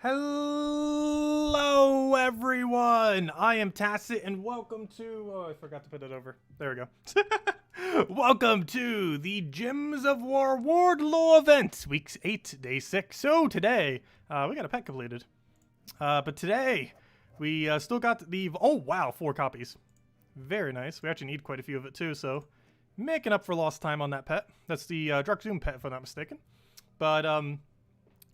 Hello, everyone. I am Tacet, and welcome to... Oh, I forgot to put it over. There we go. Welcome to the Gems of War Wardlaw event, week 8, day 6. So today, we got a pet completed. But today, we still got the... Oh, wow, 4 copies. Very nice. We actually need quite a few of it, too, so... Making up for lost time on that pet. That's the Druxzoom pet, if I'm not mistaken. But,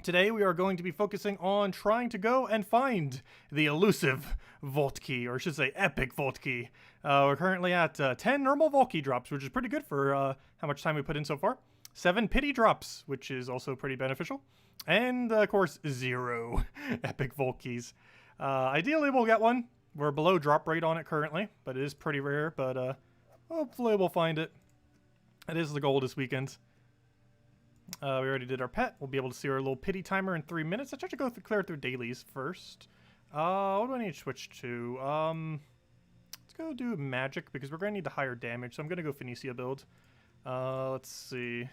today we are going to be focusing on trying to go and find the elusive vault key, or I should say epic vault key. We're currently at 10 normal vault key drops, which is pretty good for how much time we put in so far. 7 pity drops, which is also pretty beneficial. And, of course, 0 epic vault keys. Ideally, we'll get one. We're below drop rate on it currently, but it is pretty rare, but hopefully we'll find it. That is the goal this weekend. We already did our pet. We'll be able to see our little pity timer in 3 minutes. Let's actually go clear through dailies first. What do I need to switch to? Let's go do magic because we're going to need the higher damage. So I'm going to go Phoenicia build. Let's see.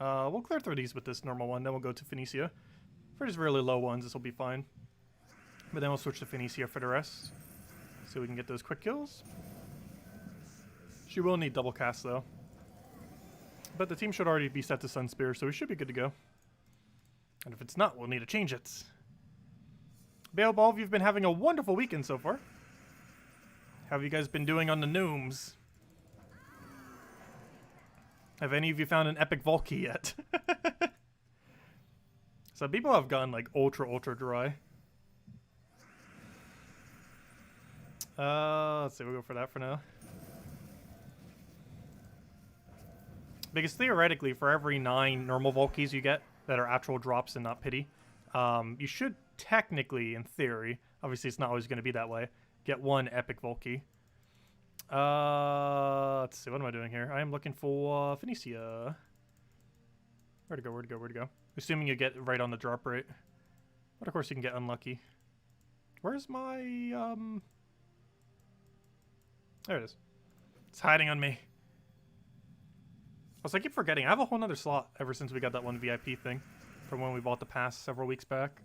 We'll clear through these with this normal one. Then we'll go to Phoenicia. For just really low ones, this will be fine. But then we'll switch to Phoenicia for the rest. So we can get those quick kills. She will need double cast though. But the team should already be set to Sun Spear, so we should be good to go. And if it's not, we'll need to change it. Beelball, you've been having a wonderful weekend so far. How have you guys been doing on the Nooms? Have any of you found an epic vault key yet? Some people have gone like ultra dry. Let's see, we'll go for that for now. Because theoretically, for every 9 normal vault keys you get that are actual drops and not pity, you should technically, in theory, obviously it's not always going to be that way, get 1 epic vault key. Let's see, what am I doing here? I am looking for Phoenicia. Where'd it go? Assuming you get right on the drop rate. But of course you can get unlucky. Where's my, There it is. It's hiding on me. I keep forgetting, I have a whole nother slot ever since we got that one VIP thing from when we bought the pass several weeks back.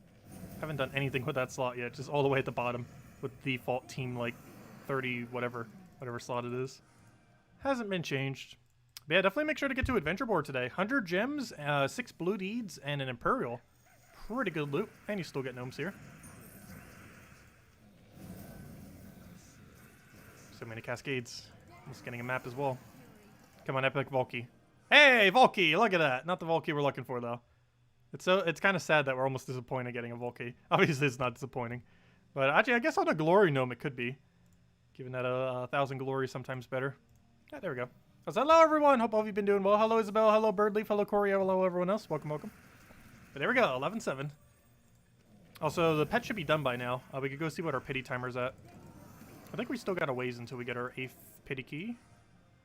Haven't done anything with that slot yet, just all the way at the bottom with default team like 30 whatever slot it is. Hasn't been changed. But yeah, definitely make sure to get to Adventure Board today. 100 gems, 6 blue deeds, and an Imperial. Pretty good loot, and you still get gnomes here. So many cascades. Just getting a map as well. Come on, epic Valky. Hey, Valky! Look at that. Not the Valky we're looking for, though. It's kind of sad that we're almost disappointed getting a Valky. Obviously, it's not disappointing. But actually, I guess on a Glory Gnome it could be. Given that 1,000 Glory is sometimes better. Yeah, there we go. So, hello, everyone. Hope all of you been doing well. Hello, Isabel. Hello, Birdleaf. Hello, Corey. Hello, everyone else. Welcome. But there we go. 11-7. Also, the pet should be done by now. We could go see what our pity timer's at. I think we still got a ways until we get our 8th pity key.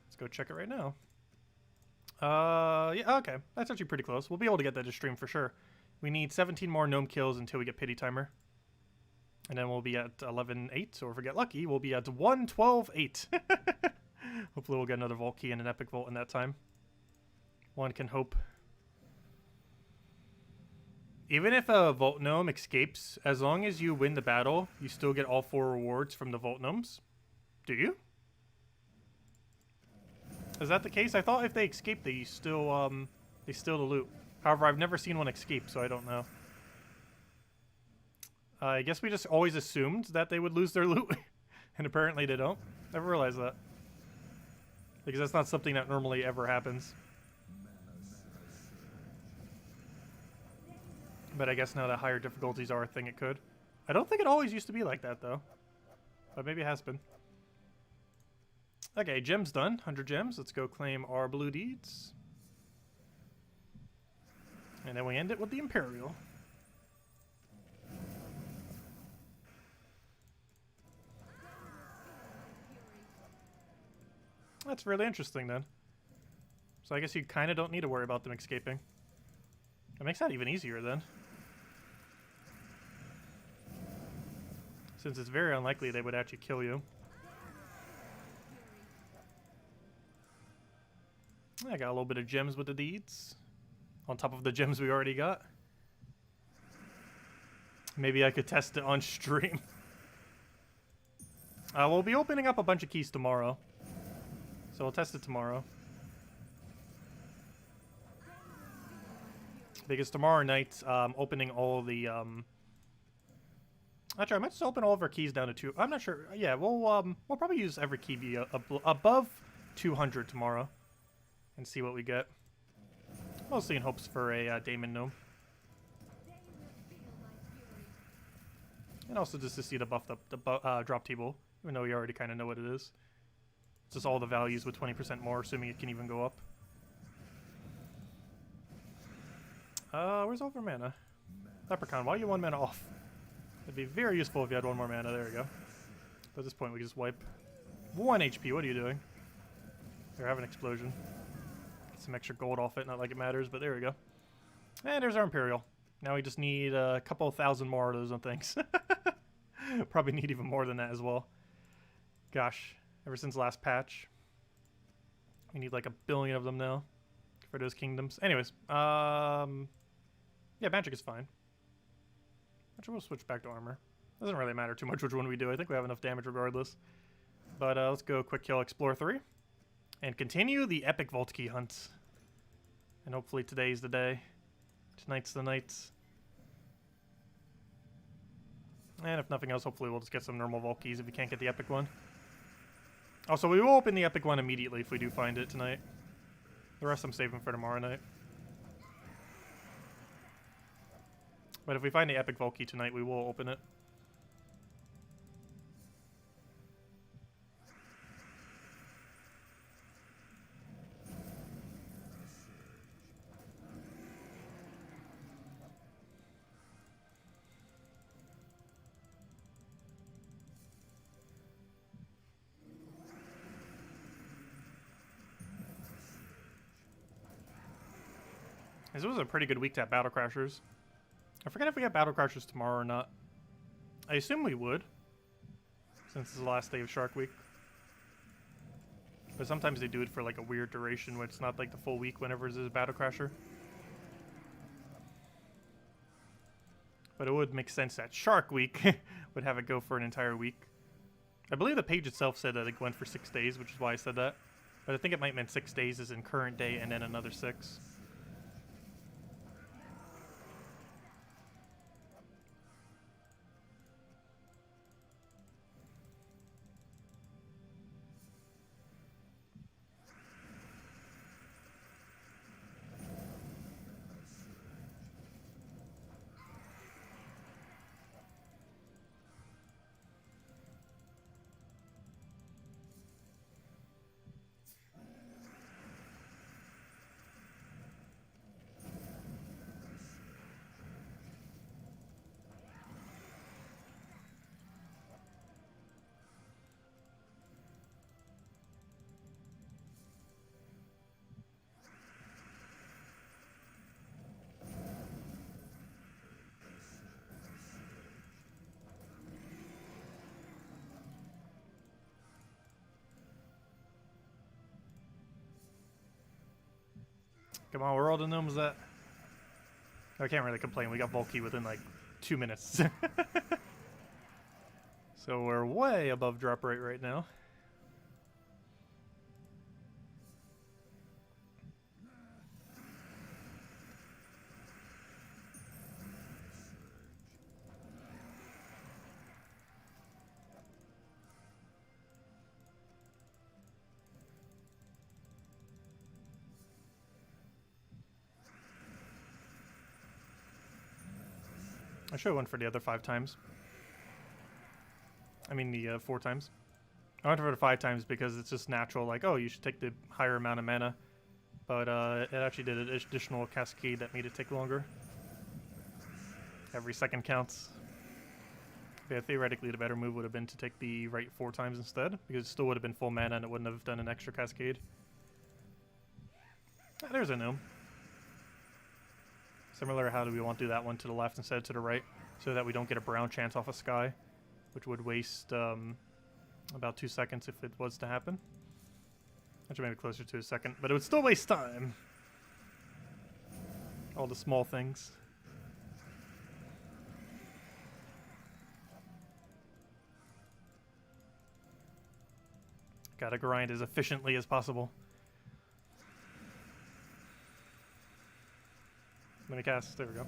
Let's go check it right now. Yeah, okay. That's actually pretty close. We'll be able to get that to stream for sure. We need 17 more gnome kills until we get pity timer. And then we'll be at 11-8, so if we get lucky, we'll be at 1-12-8. Hopefully we'll get another vault key and an epic vault in that time. One can hope. Even if a vault gnome escapes, as long as you win the battle, you still get all 4 rewards from the vault gnomes. Do you? Is that the case? I thought if they escape, they steal the loot. However, I've never seen one escape, so I don't know. I guess we just always assumed that they would lose their loot, and apparently they don't. Never realized that. Because that's not something that normally ever happens. But I guess now that higher difficulties are a thing, it could. I don't think it always used to be like that, though. But maybe it has been. Okay, gems done. 100 gems. Let's go claim our blue deeds. And then we end it with the Imperial. That's really interesting, then. So I guess you kind of don't need to worry about them escaping. That makes that even easier, then. Since it's very unlikely they would actually kill you. I got a little bit of gems with the deeds. On top of the gems we already got. Maybe I could test it on stream. We'll be opening up a bunch of keys tomorrow. So we'll test it tomorrow. Because tomorrow night, opening all the, Actually, I might just open all of our keys down to 2. I'm not sure. Yeah, we'll probably use every key be above 200 tomorrow. And see what we get. Mostly in hopes for a Daemon Gnome. And also just to see the buff, the drop table. Even though we already kind of know what it is. It's just all the values with 20% more, assuming it can even go up. Where's all of our mana? Leprechaun, why are you 1 mana off? It'd be very useful if you had 1 more mana. There we go. But at this point, we can just wipe 1 HP. What are you doing? Here, have an explosion. Get some extra gold off it. Not like it matters, but there we go. And there's our Imperial. Now we just need a couple thousand more of those things. Probably need even more than that as well. Gosh, ever since last patch, we need like 1 billion of them now for those kingdoms. Anyways, yeah, magic is fine. Actually, we'll switch back to armor. Doesn't really matter too much which one we do. I think we have enough damage regardless. But let's go quick kill Explore 3 and continue the epic vault key hunt. And hopefully today's the day. Tonight's the night. And if nothing else, hopefully we'll just get some normal vault keys if we can't get the epic one. Also, we will open the epic one immediately if we do find it tonight. The rest I'm saving for tomorrow night. But if we find the epic vault key tonight, we will open it. This was a pretty good week to have Battle Crashers. I forget if we have Battle Crashers tomorrow or not. I assume we would, since it's the last day of Shark Week. But sometimes they do it for like a weird duration where it's not like the full week whenever there's a Battle Crasher. But it would make sense that Shark Week would have it go for an entire week. I believe the page itself said that it went for 6 days, which is why I said that. But I think it might mean 6 days is in current day and then another 6. Come on, where are all the gnomes at? I can't really complain. We got Volky within like 2 minutes. So we're way above drop rate right now. I should have went for the other 5 times. I mean the 4 times. I went for the 5 times because it's just natural, like, oh, you should take the higher amount of mana. But it actually did an additional cascade that made it take longer. Every second counts. But yeah, theoretically the better move would have been to take the right 4 times instead, because it still would have been full mana and it wouldn't have done an extra cascade. Ah, there's a gnome. Similar to how do we want to do that one to the left instead of to the right, so that we don't get a brown chance off a sky, which would waste about 2 seconds if it was to happen. Actually, maybe closer to a second, but it would still waste time. All the small things. Gotta grind as efficiently as possible. Let me cast. There we go.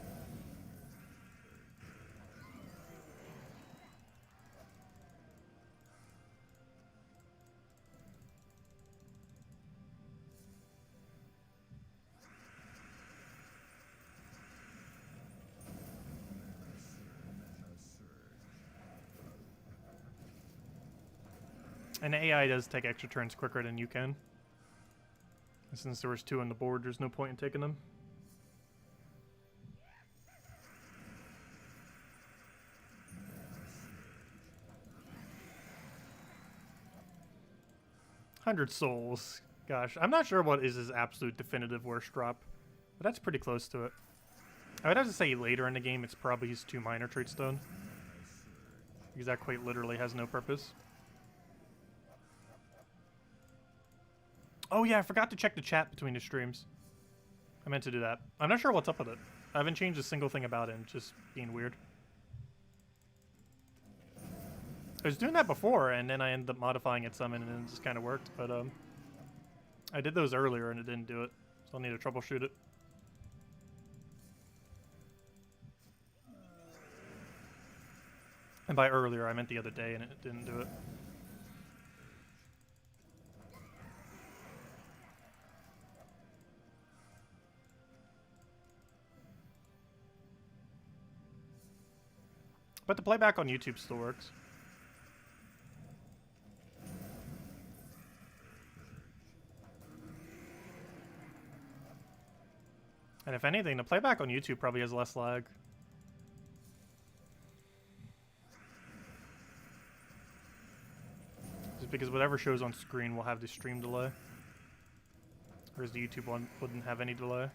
And AI does take extra turns quicker than you can. And since there was 2 on the board, there's no point in taking them. $100 souls. Gosh, I'm not sure what is his absolute definitive worst drop, but that's pretty close to it. I would have to say later in the game, it's probably his 2 minor trait stone. Because that quite literally has no purpose. Oh yeah, I forgot to check the chat between the streams. I meant to do that. I'm not sure what's up with it. I haven't changed a single thing about it, it's just being weird. I was doing that before, and then I ended up modifying it some, and it just kind of worked. But I did those earlier, and it didn't do it, so I'll need to troubleshoot it. And by earlier, I meant the other day, and it didn't do it. But the playback on YouTube still works. And if anything, the playback on YouTube probably has less lag. Just because whatever shows on screen will have the stream delay. Whereas the YouTube one wouldn't have any delay.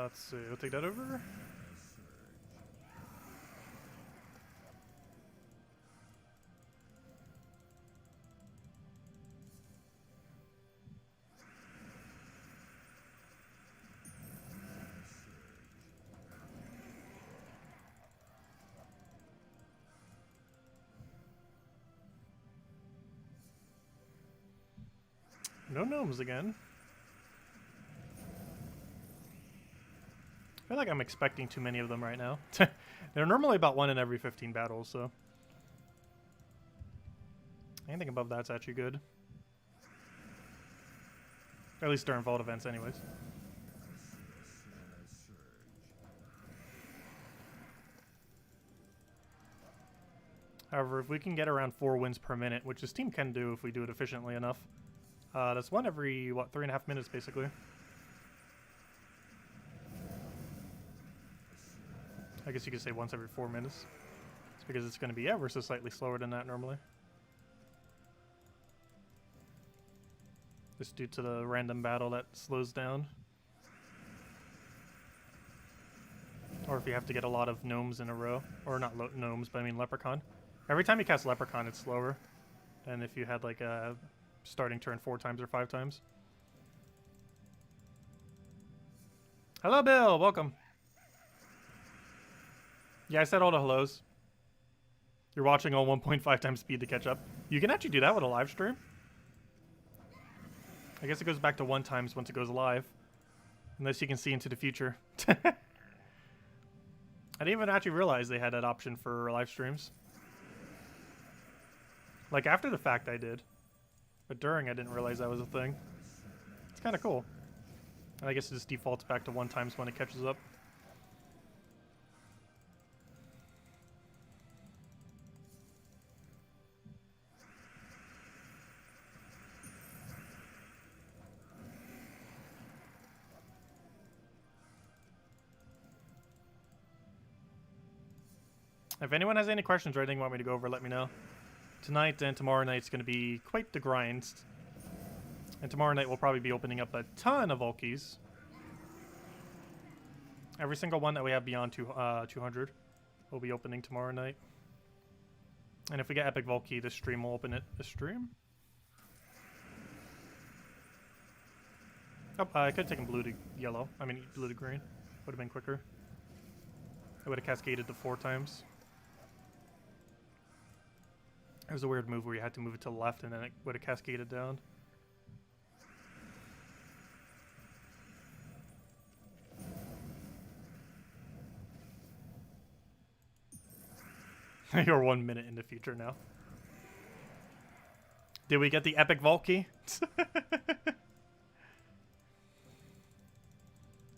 Let's see, we'll take that over. No gnomes again. I feel like I'm expecting too many of them right now. They're normally about 1 in every 15 battles, so anything above that's actually good. Or at least during vault events anyways. However, if we can get around 4 wins per minute, which this team can do if we do it efficiently enough, that's 1 every, what, 3.5 minutes basically. I guess you could say once every 4 minutes. It's because it's going to be ever so slightly slower than that normally. Just due to the random battle that slows down. Or if you have to get a lot of gnomes in a row. Or not gnomes, but I mean leprechaun. Every time you cast leprechaun, it's slower than if you had like a starting turn 4 times or 5 times. Hello, Bill. Welcome. Yeah, I said all the hellos. You're watching on 1.5 times speed to catch up. You can actually do that with a live stream. I guess it goes back to 1 times once it goes live. Unless you can see into the future. I didn't even actually realize they had that option for live streams. Like after the fact I did. But during I didn't realize that was a thing. It's kind of cool. And I guess it just defaults back to 1 times when it catches up. If anyone has any questions or anything you want me to go over, let me know. Tonight and tomorrow night's going to be quite the grind. And tomorrow night we'll probably be opening up a ton of Vulkies. Every single one that we have beyond 200 we'll be opening tomorrow night. And if we get Epic Vulky, this stream will open it. This stream? Oh, I could have taken blue to yellow. I mean, blue to green. Would have been quicker. It would have cascaded to 4 times. It was a weird move where you had to move it to the left and then it would have cascaded down. You're 1 minute in the future now. Did we get the Epic Vulky?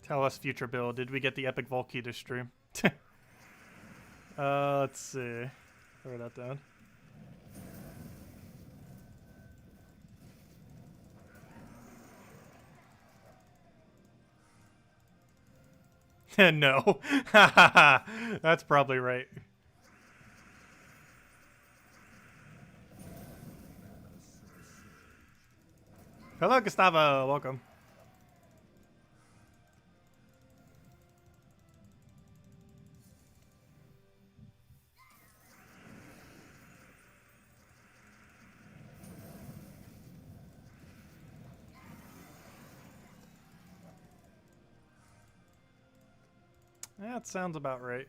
Tell us, future Bill, did we get the Epic Vulky this stream? Let's see. Throw that down. No. That's probably right. Hello, Gustavo. Welcome. That sounds about right.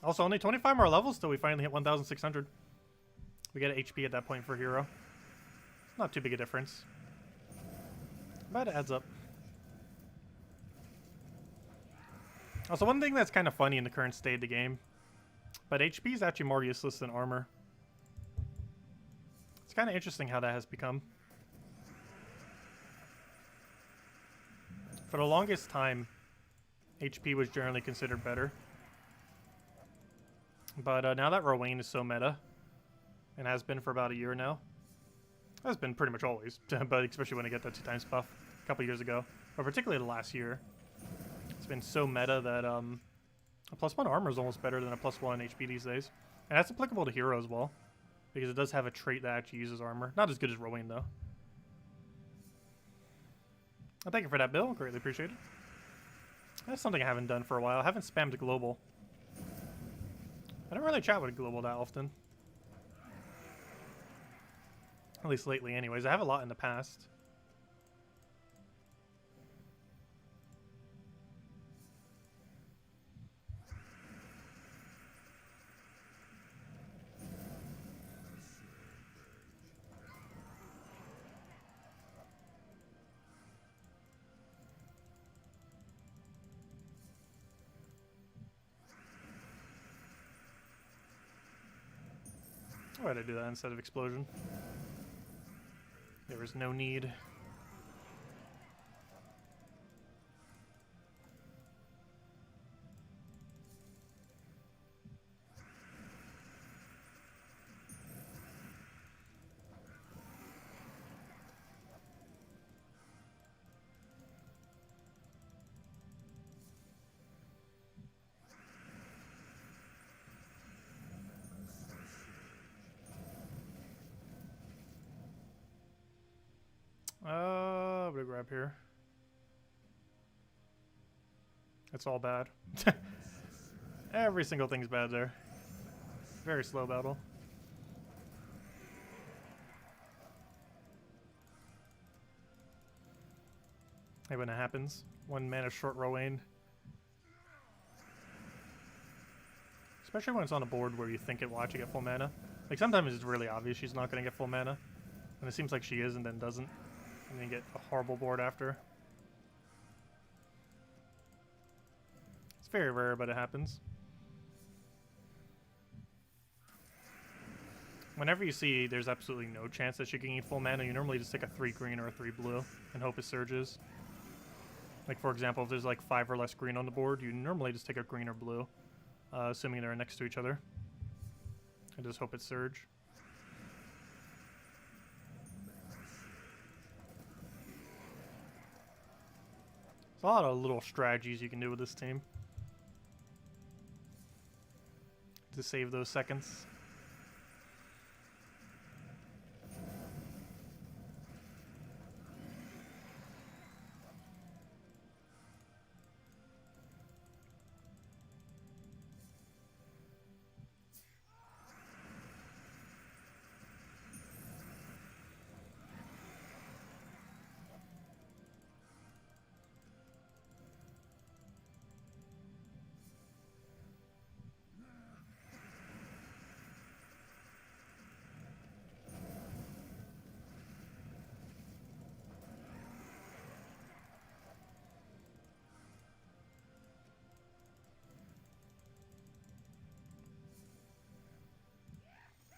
Also, only 25 more levels till we finally hit 1,600. We get HP at that point for hero. Not too big a difference. But it adds up. Also, one thing that's kind of funny in the current state of the game, but HP is actually more useless than armor. It's kind of interesting how that has become. For the longest time, HP was generally considered better. But now that Rowan is so meta, and has been for about a year now, has been pretty much always, but especially when I get that 2x buff a couple years ago, but particularly the last year, it's been so meta that a +1 armor is almost better than a +1 HP these days. And that's applicable to hero as well, because it does have a trait that actually uses armor. Not as good as Rowan though. Well, thank you for that, Bill. Greatly appreciated. That's something I haven't done for a while. I haven't spammed global. I don't really chat with global that often. At least lately anyways. I have a lot in the past. Why did I do that instead of explosion? There was no need. I'm gonna grab here. It's all bad. Every single thing's bad there. Very slow battle. Hey, when it happens. 1 mana short Rowan. Especially when it's on a board where you think it will actually get full mana. Like sometimes it's really obvious she's not going to get full mana. And it seems like she is and then doesn't. And then get a horrible board after. It's very rare, but it happens. Whenever you see there's absolutely no chance that she can get full mana, you normally just take a 3 green or a 3 blue and hope it surges. Like for example, if there's like 5 or less green on the board, you normally just take a green or blue, assuming they're next to each other. I just hope it's Surge. There's a lot of little strategies you can do with this team to save those seconds.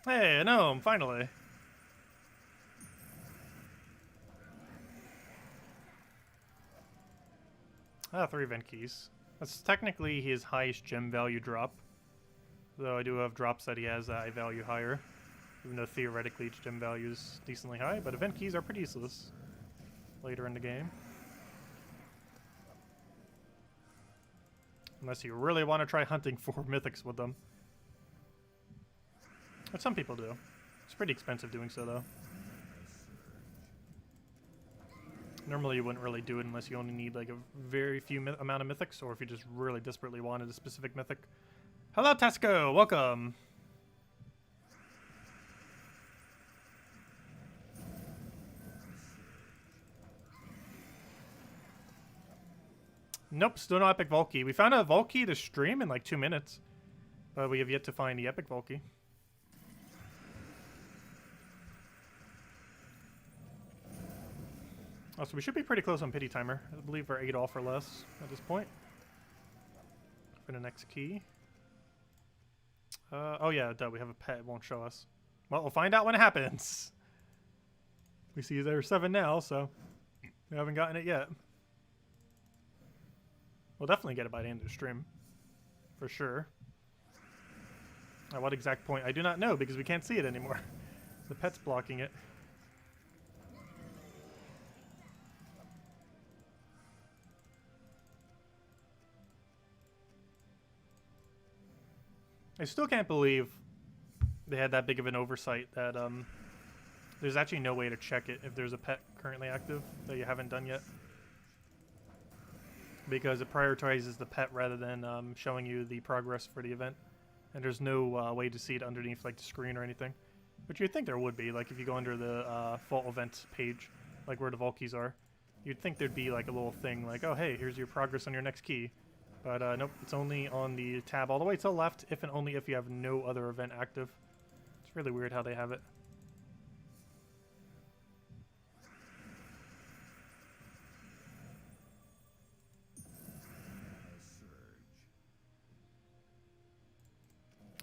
Hey, no, finally. Ah, 3 event keys. That's technically his highest gem value drop. Though I do have drops that he has that I value higher. Even though theoretically each gem value is decently high, but event keys are pretty useless later in the game. Unless you really want to try hunting for mythics with them. But some people do. It's pretty expensive doing so, though. Normally you wouldn't really do it unless you only need like a very few amount of mythics, or if you just really desperately wanted a specific mythic. Hello, Tesco! Welcome! Nope, still no epic Volkey. We found a Volkey to stream in like 2 minutes, but we have yet to find the epic Volkey. Oh, so we should be pretty close on pity timer. I believe we're 8 off or less at this point. For the next key. Oh yeah, duh, we have a pet. It won't show us. Well, we'll find out when it happens. We see there's 7 now, so we haven't gotten it yet. We'll definitely get it by the end of the stream. For sure. At what exact point, I do not know because we can't see it anymore. The pet's blocking it. I still can't believe they had that big of an oversight that there's actually no way to check it if there's a pet currently active that you haven't done yet. Because it prioritizes the pet rather than showing you the progress for the event. And there's no way to see it underneath like the screen or anything. But you'd think there would be, like if you go under the fall event page, like where the Volkeys are, you'd think there'd be like a little thing like, oh hey, here's your progress on your next key. But nope, it's only on the tab all the way to the left, if and only if you have no other event active. It's really weird how they have it.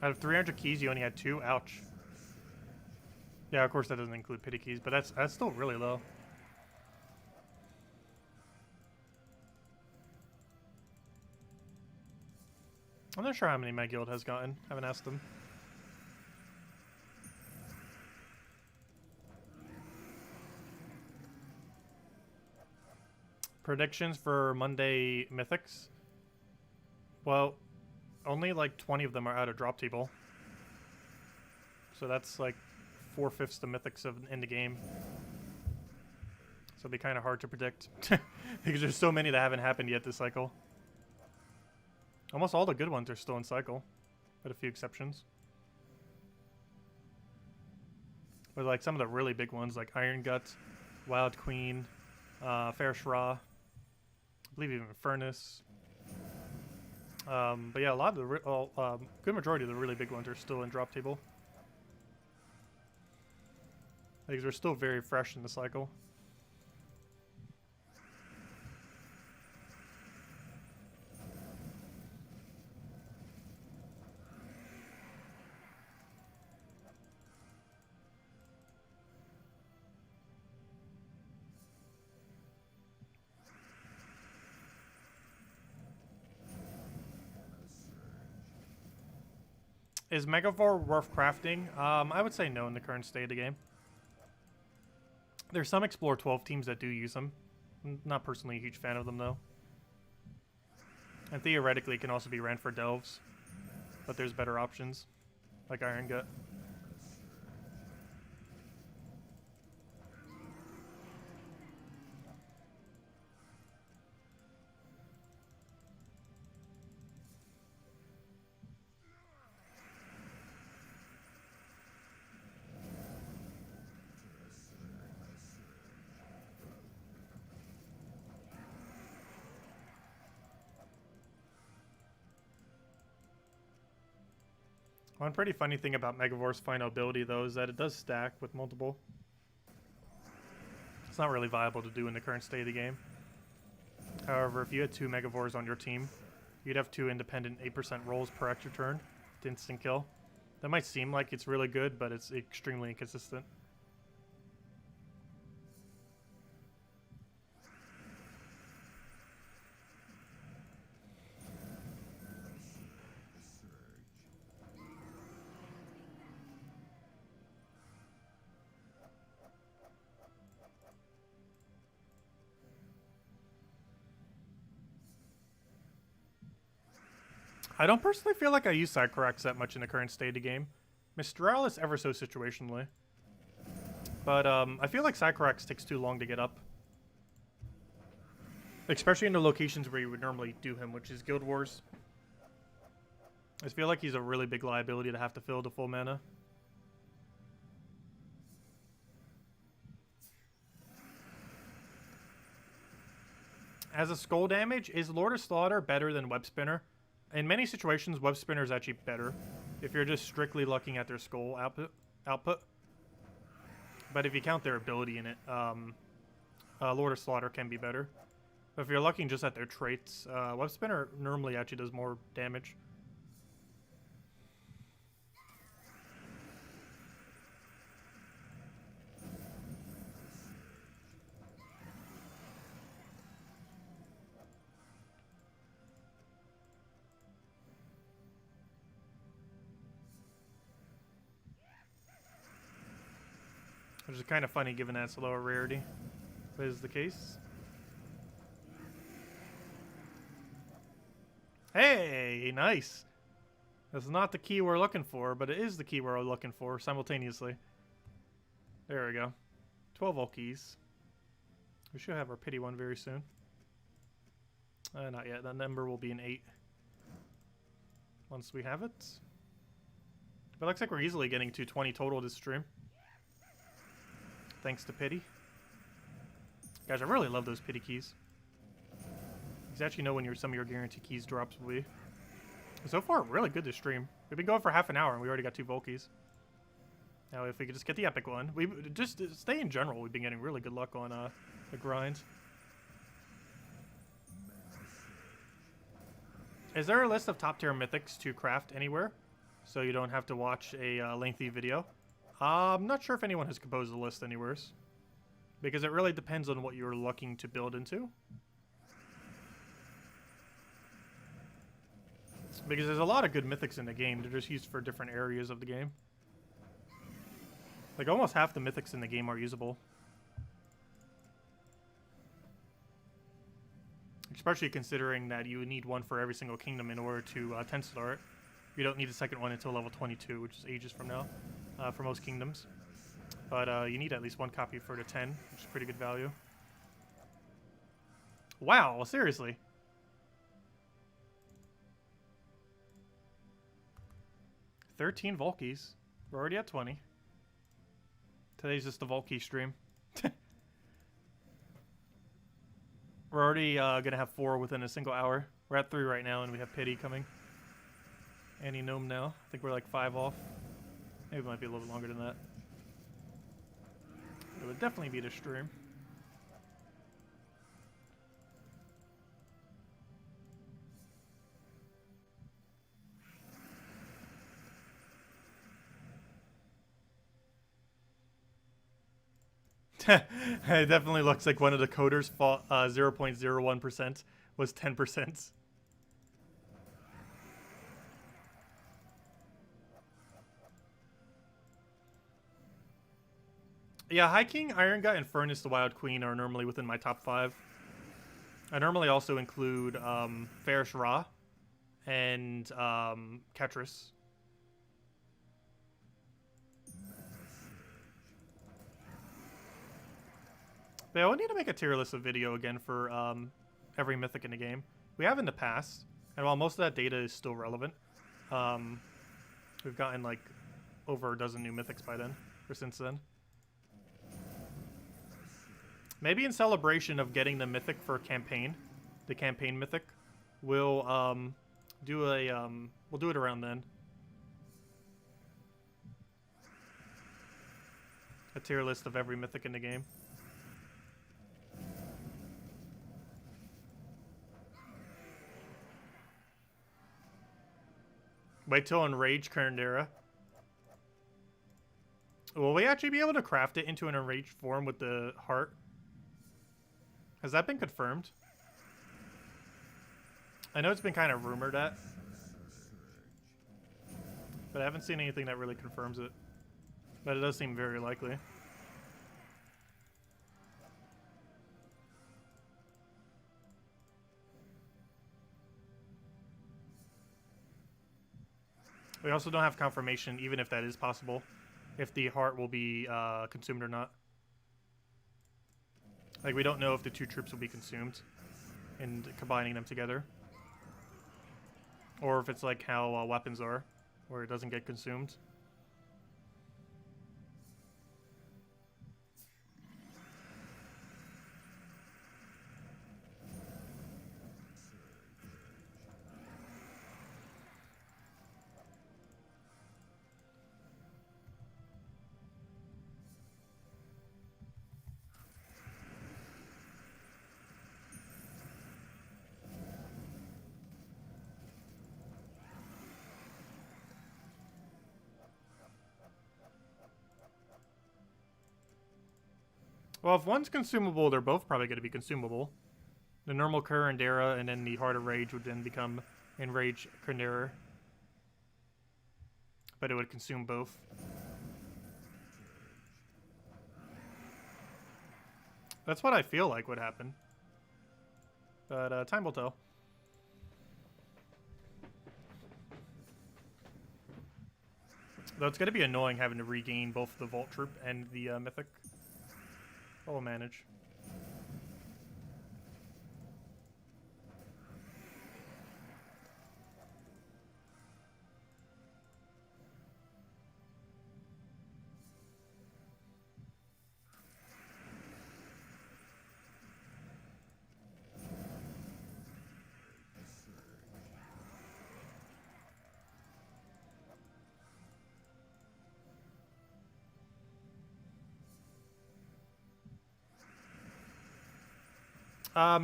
Out of 300 keys, you only had 2? Ouch. Yeah, of course that doesn't include pity keys, but that's still really low. I'm not sure how many my guild has gotten. Haven't asked them. Predictions for Monday Mythics? Well, only like 20 of them are out of drop table. So that's like 4/5 the Mythics in the game. So it'd be kind of hard to predict. Because there's so many that haven't happened yet this cycle. Almost all the good ones are still in cycle, with a few exceptions. But like some of the really big ones, like Iron Gut, Wild Queen, Fair Shra, I believe even Furnace. But yeah, a lot of the good majority of the really big ones are still in drop table. Because they're still very fresh in the cycle. Is Megavore worth crafting? I would say no in the current state of the game. There's some Explore 12 teams that do use them. Not personally a huge fan of them, though. And theoretically, it can also be ran for Delves. But there's better options, like Iron Gut. One pretty funny thing about Megavore's final ability, though, is that it does stack with multiple. It's not really viable to do in the current state of the game. However, if you had 2 Megavores on your team, you'd have 2 independent 8% rolls per extra turn to instant kill. That might seem like it's really good, but it's extremely inconsistent. I don't personally feel like I use Cyclorax that much in the current state of the game. Mistral is ever so situationally. But I feel like Cyclorax takes too long to get up. Especially in the locations where you would normally do him, which is Guild Wars. I feel like he's a really big liability to have to fill to full mana. As a skull damage, is Lord of Slaughter better than Web Spinner? In many situations, Web Spinner is actually better if you're just strictly looking at their skull output. But if you count their ability in it, Lord of Slaughter can be better. But if you're looking just at their traits, Web Spinner normally actually does more damage. Which is kind of funny given that it's a lower rarity, but is the case. Hey, nice. That's not the key we're looking for, but it is the key we're looking for simultaneously. There we go. 12 all keys. We should have our pity one very soon. Not yet. That number will be an 8 once we have it. But it looks like we're easily getting to 20 total this stream. Thanks to pity. Guys, I really love those pity keys. You actually know when some of your guarantee keys drops will be. So far, really good this stream. We've been going for half an hour and we already got 2 Volkies. Now, if we could just get the epic one, we just stay in general. We've been getting really good luck on the grind. Is there a list of top tier mythics to craft anywhere, so you don't have to watch a lengthy video? I'm not sure if anyone has composed a list anywheres, because it really depends on what you're looking to build into. Because there's a lot of good mythics in the game, they're just used for different areas of the game. Like almost half the mythics in the game are usable. Especially considering that you would need one for every single kingdom in order to 10 star it. You don't need a second one until level 22, which is ages from now, for most kingdoms. But you need at least 1 copy for the 10, which is pretty good value. Wow, seriously. $13 Volkies. We're already at 20. Today's just the Volkey stream. We're already gonna have 4 within a single hour. We're at 3 right now, and we have Pity coming. Any gnome now. I think we're like 5 off. Maybe it might be a little bit longer than that. It would definitely be the stream. It definitely looks like one of the coders fought 0.01% was 10%. Yeah, High King, Iron Gut, and Furnace the Wild Queen are normally within my top 5. I normally also include Farish Ra and Ketris. But yeah, we'll need to make a tier list of video again for every mythic in the game. We have in the past, and while most of that data is still relevant, we've gotten like over a dozen new mythics by then, or since then. Maybe in celebration of getting the mythic for campaign, the campaign mythic, we'll do a we'll do it around then. A tier list of every mythic in the game. Wait till Enraged Current. Will we actually be able to craft it into an enraged form with the heart? Has that been confirmed? I know it's been kind of rumored at, but I haven't seen anything that really confirms it. But it does seem very likely. We also don't have confirmation, even if that is possible, if the heart will be consumed or not. Like, we don't know if the two troops will be consumed and combining them together. Or if it's like how weapons are, where it doesn't get consumed. Well, if one's consumable, they're both probably going to be consumable. The normal Current, and then the Heart of Rage would then become Enraged Current. But it would consume both. That's what I feel like would happen. But time will tell. Though it's going to be annoying having to regain both the Vault Troop and the Mythic. But we'll manage.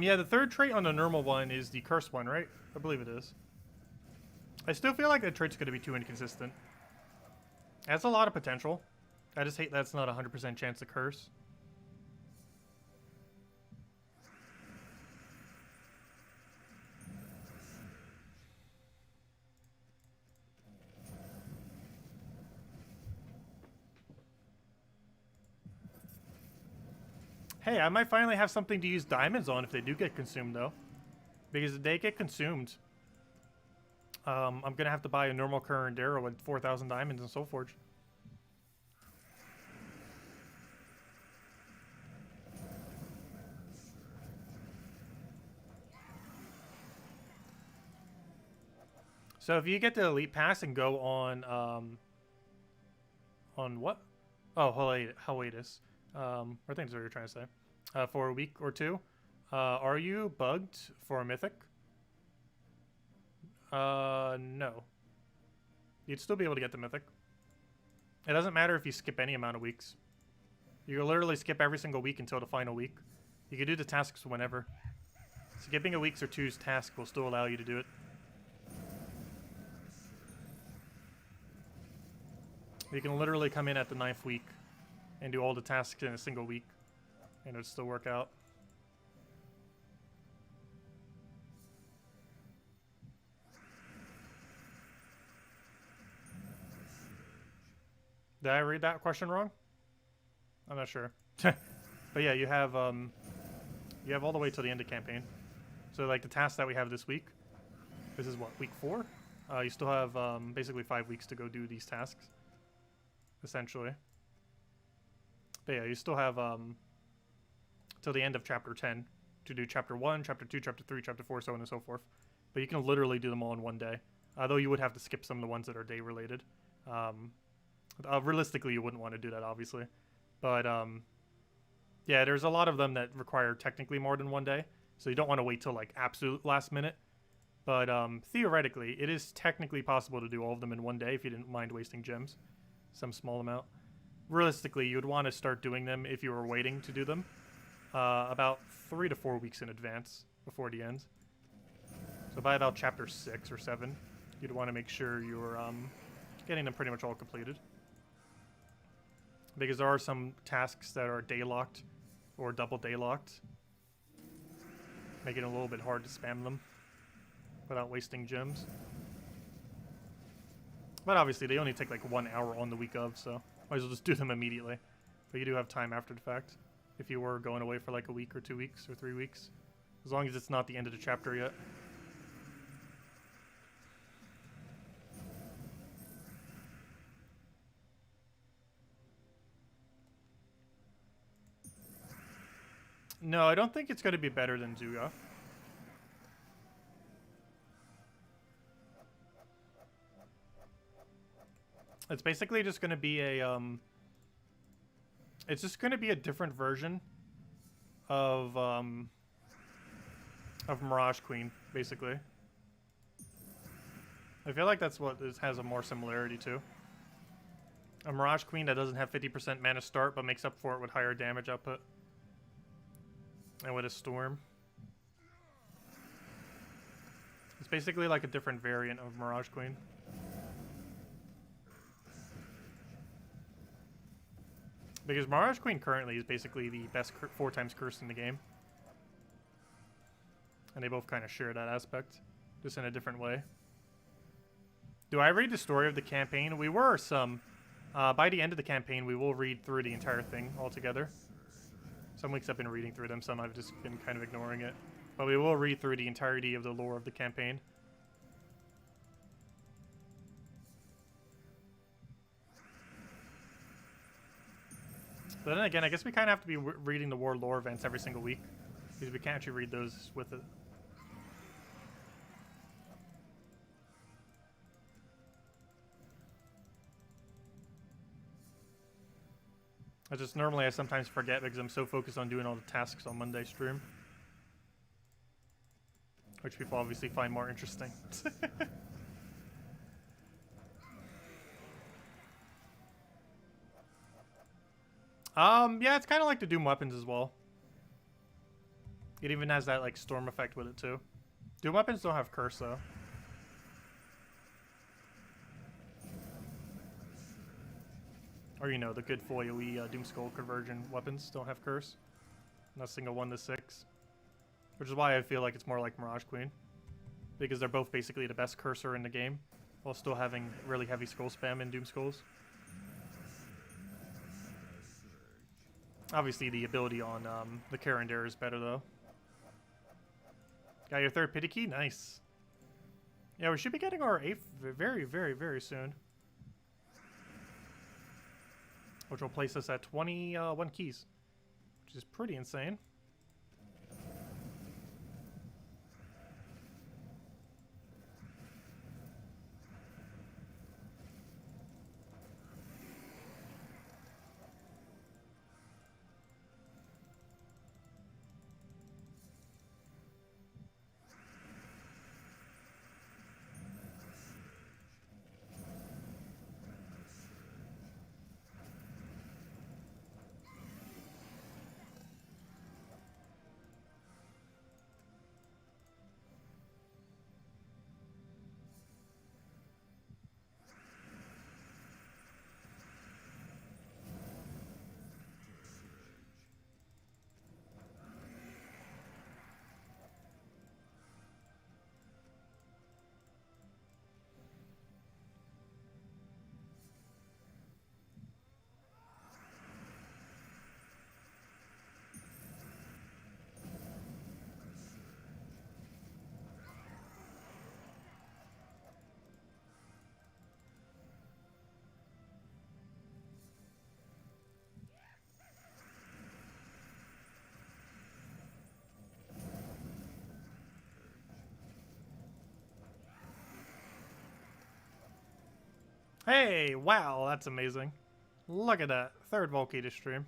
Yeah, the third trait on the normal one is the curse one, right? I believe it is. I still feel like the trait's going to be too inconsistent. It has a lot of potential. I just hate that it's not a 100% chance to curse. Hey, I might finally have something to use diamonds on if they do get consumed, though. Because if they get consumed, I'm going to have to buy a normal current arrow with 4,000 diamonds and Soulforge. So if you get the Elite Pass and go on what? Oh, hiatus. Or things that you're trying to say. For a week or two. Are you bugged for a Mythic? No. You'd still be able to get the Mythic. It doesn't matter if you skip any amount of weeks. You can literally skip every single week until the final week. You can do the tasks whenever. Skipping a week's or two's task will still allow you to do it. You can literally come in at the 9th week and do all the tasks in a single week, and it would still work out. Did I read that question wrong? I'm not sure. But yeah, you have all the way till the end of campaign. So like the tasks that we have this week, this is what, week 4? You still have basically 5 weeks to go do these tasks, essentially. But yeah, you still have till the end of chapter 10 to do chapter 1, chapter 2, chapter 3, chapter 4, so on and so forth. But you can literally do them all in one day. Though you would have to skip some of the ones that are day related. Realistically, you wouldn't want to do that, obviously. But yeah, there's a lot of them that require technically more than one day. So you don't want to wait till like absolute last minute. But theoretically, it is technically possible to do all of them in one day if you didn't mind wasting gems. Some small amount. Realistically, you would want to start doing them if you were waiting to do them. About 3 to 4 weeks in advance before the end. So by about chapter 6 or 7, you'd want to make sure you're getting them pretty much all completed. Because there are some tasks that are day locked or double day locked, making it a little bit hard to spam them without wasting gems. But obviously they only take like 1 hour on the week of, so might as well just do them immediately. But you do have time after the fact if you were going away for like a week or 2 weeks or 3 weeks, as long as it's not the end of the chapter yet. No, I don't think it's going to be better than Zuga. It's basically just going to be a it's just going to be a different version of Mirage Queen, basically. I feel like that's what this has a more similarity to. A Mirage Queen that doesn't have 50% mana start, but makes up for it with higher damage output. And with a Storm. It's basically like a different variant of Mirage Queen. Because Mirage Queen currently is basically the best 4 times curse in the game. And they both kind of share that aspect, just in a different way. Do I read the story of the campaign? We were some. By the end of the campaign, we will read through the entire thing altogether. Some weeks I've been reading through them, some I've just been kind of ignoring it. But we will read through the entirety of the lore of the campaign. But then again, I guess we kind of have to be reading the war lore events every single week, because we can't actually read those with it. I sometimes forget because I'm so focused on doing all the tasks on Monday stream. Which people obviously find more interesting. Yeah, it's kind of like the Doom weapons as well. It even has that like storm effect with it too. Doom weapons don't have curse though. Or, you know, the good full AoE Doomskull conversion weapons don't have curse. Not a single 1 to 6. Which is why I feel like it's more like Mirage Queen. Because they're both basically the best cursor in the game, while still having really heavy scroll spam in Doomskulls. Obviously, the ability on the Karendare is better, though. Got your 3rd pity key? Nice. Yeah, we should be getting our 8th very, very, very soon. Which will place us at 21 keys, which is pretty insane. Hey, wow, that's amazing. Look at that. Third Volky to stream.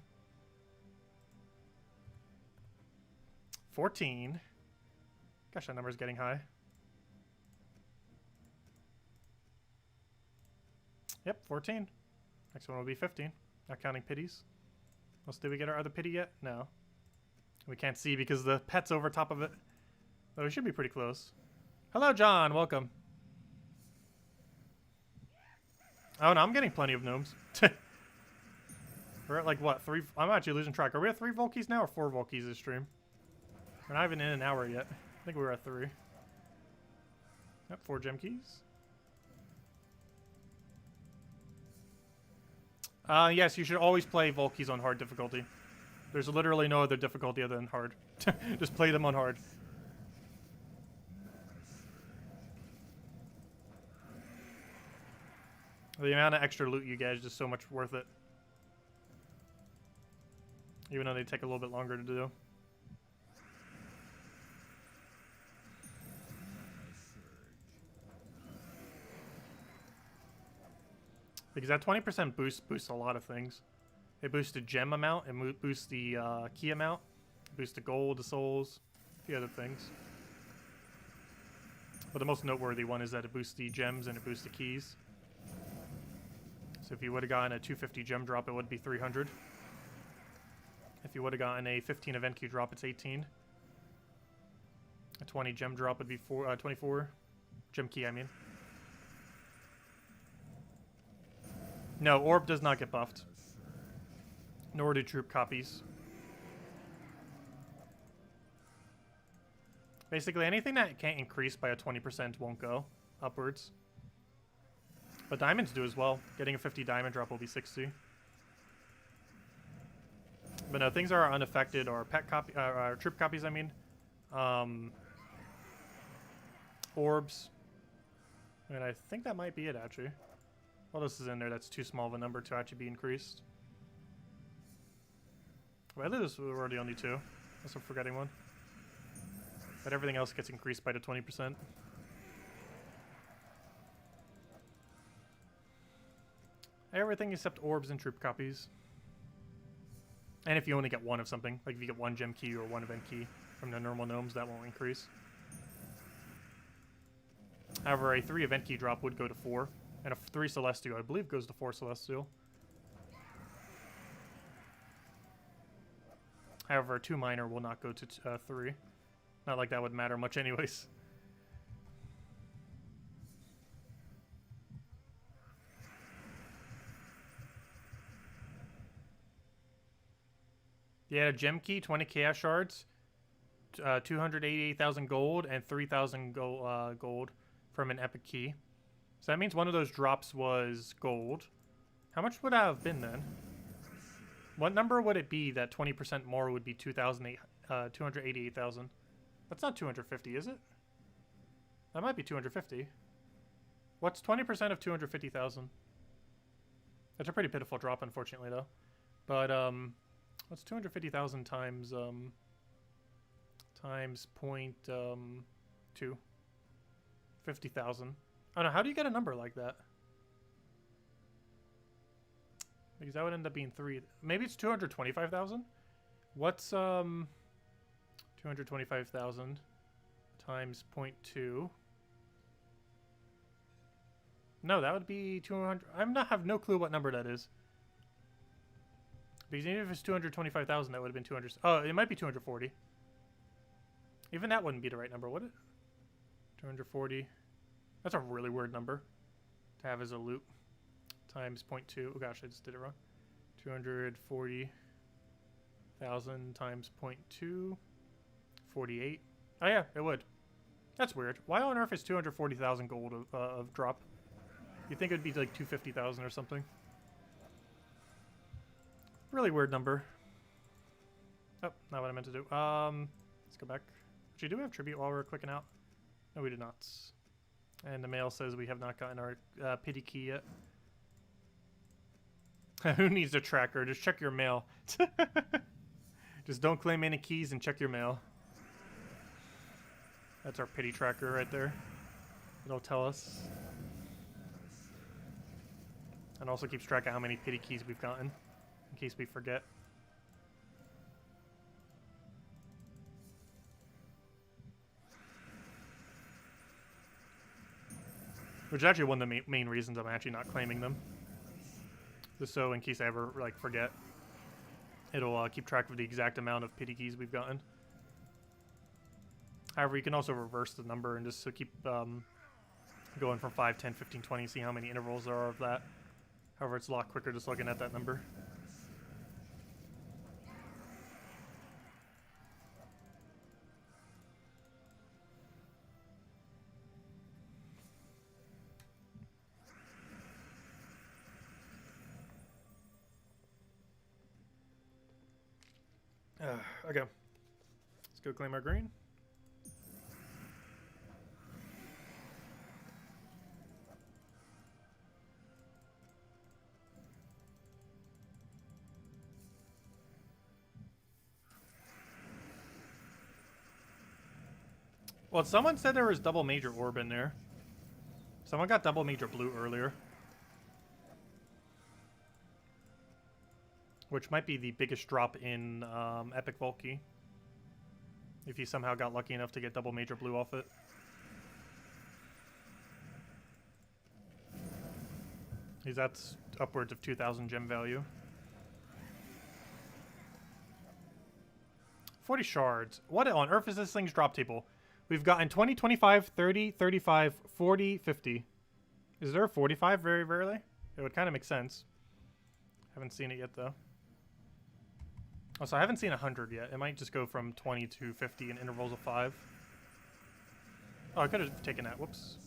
14. Gosh, that number's getting high. Yep, 14. Next one will be 15. Not counting pities. Else, did we get our other pity yet? No. We can't see because the pet's over top of it. But we should be pretty close. Hello, John. Welcome. Oh, no, I'm getting plenty of gnomes. We're at like, what, 3? I'm actually losing track. Are we at 3 Volkies now or 4 Volkies this stream? We're not even in an hour yet. I think we were at 3. Yep, 4 gem keys. Yes, you should always play Volkies on hard difficulty. There's literally no other difficulty other than hard. Just play them on hard. The amount of extra loot you get is just so much worth it. Even though they take a little bit longer to do. Because that 20% boosts a lot of things. It boosts the gem amount, it boosts the key amount, it boosts the gold, the souls, a few other things. But the most noteworthy one is that it boosts the gems and it boosts the keys. So if you would have gotten a 250 gem drop, it would be 300. If you would have gotten a 15 event key drop, it's 18. A 20 gem drop would be 24. Gem key, I mean. No, orb does not get buffed. Nor do troop copies. Basically, anything that can't increase by a 20% won't go upwards. But diamonds do as well. Getting a 50 diamond drop will be 60. But no, things are unaffected, or pet copy, troop copies, I mean. Orbs. And I think that might be it, actually. What else is in there that's too small of a number to actually be increased? Well, I think this were the only 2. Unless I'm forgetting one. But everything else gets increased by the 20%. Everything except orbs and troop copies. And if you only get one of something, like if you get 1 gem key or 1 event key from the normal gnomes, that won't increase. However, a 3 event key drop would go to 4. And a 3 celestial, I believe, goes to 4 celestial. However, a 2 minor will not go to 3. Not like that would matter much anyways. Yeah, a gem key, 20 chaos shards, 288,000 gold, and 3,000 gold from an epic key. So that means one of those drops was gold. How much would that have been then? What number would it be that 20% more would be 288,000? That's not 250, is it? That might be 250. What's 20% of 250,000? That's a pretty pitiful drop, unfortunately, though. But, what's 250,000 times, times 0.2? 50,000. I don't know, how do you get a number like that? Because that would end up being 3. Maybe it's 225,000? What's, 225,000 times 0.2? No, that would be 200. I have no clue what number that is. Because even if it's 225,000, that would have been 200. Oh, it might be 240. Even that wouldn't be the right number, would it? 240. That's a really weird number to have as a loot. Times 0.2. Oh gosh, I just did it wrong. 240,000 times 0.2. 48. Oh yeah, it would. That's weird. Why on earth is 240,000 gold of drop? You'd think it would be like 250,000 or something. Really weird number. Oh, not what I meant to do. Let's go back. Actually, do we have tribute while we're clicking out? No, we do not. And the mail says we have not gotten our pity key yet. Who needs a tracker? Just check your mail. Just don't claim any keys and check your mail. That's our pity tracker right there. It'll tell us. And also keeps track of how many pity keys we've gotten, in case we forget. Which is actually one of the main reasons I'm actually not claiming them. Just so in case I ever, like, forget, it'll keep track of the exact amount of pity keys we've gotten. However, you can also reverse the number and just keep going from 5, 10, 15, 20, see how many intervals there are of that. However, it's a lot quicker just looking at that number. Okay. Let's go claim our green. Well, someone said there was double major orb in there. Someone got double major blue earlier. Which might be the biggest drop in Epic Volkey. If you somehow got lucky enough to get double major blue off it. That's upwards of 2,000 gem value. 40 shards. What on earth is this thing's drop table? We've gotten 20, 25, 30, 35, 40, 50. Is there a 45 very rarely? It would kind of make sense. Haven't seen it yet, though. Oh, so I haven't seen 100 yet. It might just go from 20 to 50 in intervals of 5. Oh, I could have taken that. Whoops.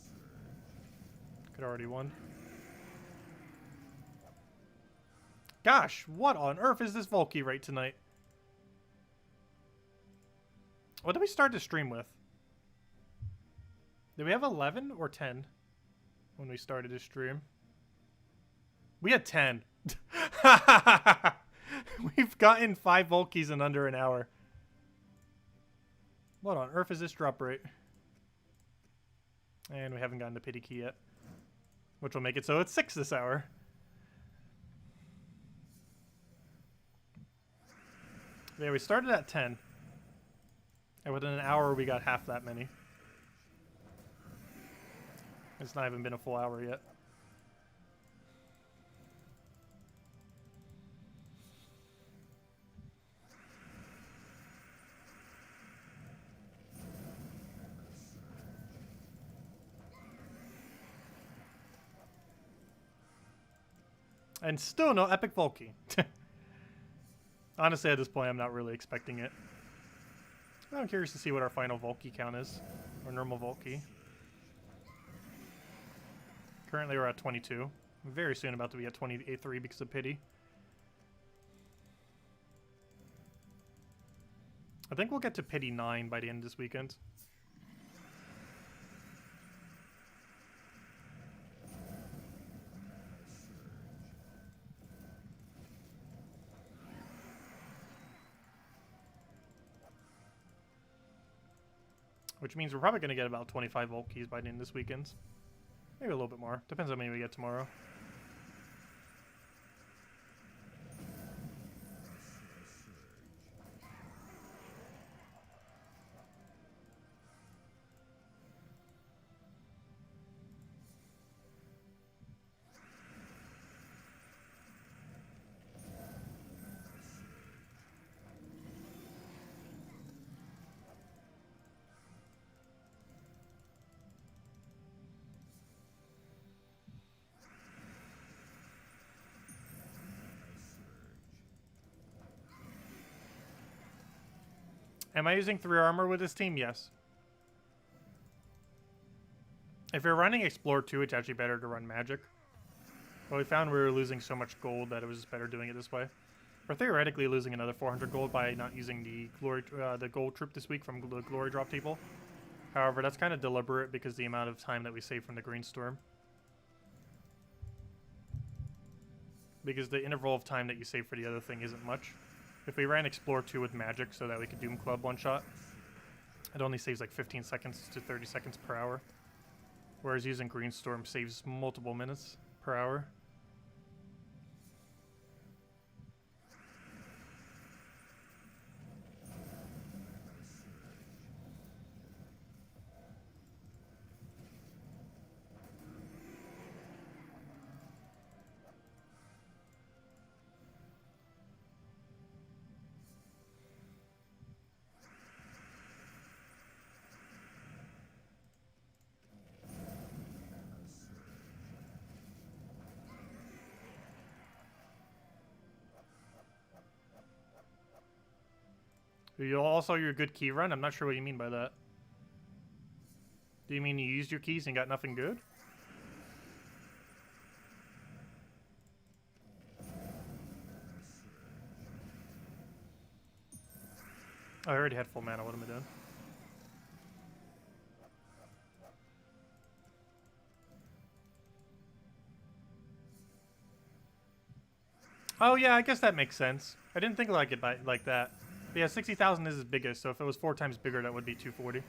Could have already won. Gosh, what on earth is this Volkey right tonight? What did we start the stream with? Did we have 11 or 10 when we started the stream? We had 10. We've gotten 5 Volkeys in under an hour. What on earth is this drop rate? And we haven't gotten the pity key yet. Which will make it so it's 6 this hour. Yeah, we started at 10. And within an hour we got half that many. It's not even been a full hour yet. And still no Epic Volkey. Honestly, at this point, I'm not really expecting it. I'm curious to see what our final Volkey count is. Or normal Volkey. Currently, we're at 22. Very soon about to be at 23 because of pity. I think we'll get to pity 9 by the end of this weekend. Which means we're probably going to get about 25 Volkeys by the end of this weekend. Maybe a little bit more. Depends how many we get tomorrow. Am I using 3 armor with this team? Yes. If you're running Explore 2, it's actually better to run Magic. But we found we were losing so much gold that it was better doing it this way. We're theoretically losing another 400 gold by not using the gold troop this week from the glory drop table. However, that's kind of deliberate because the amount of time that we save from the green storm. Because the interval of time that you save for the other thing isn't much. If we ran Explore 2 with Magic so that we could Doom Club one shot, it only saves like 15 seconds to 30 seconds per hour. Whereas using Green Storm saves multiple minutes per hour. You also your good key run? I'm not sure what you mean by that. Do you mean you used your keys and got nothing good? Oh, I already had full mana. What am I doing? Oh yeah, I guess that makes sense. I didn't think like it like that. But yeah, 60,000 is his biggest, so if it was 4 times bigger, that would be 240.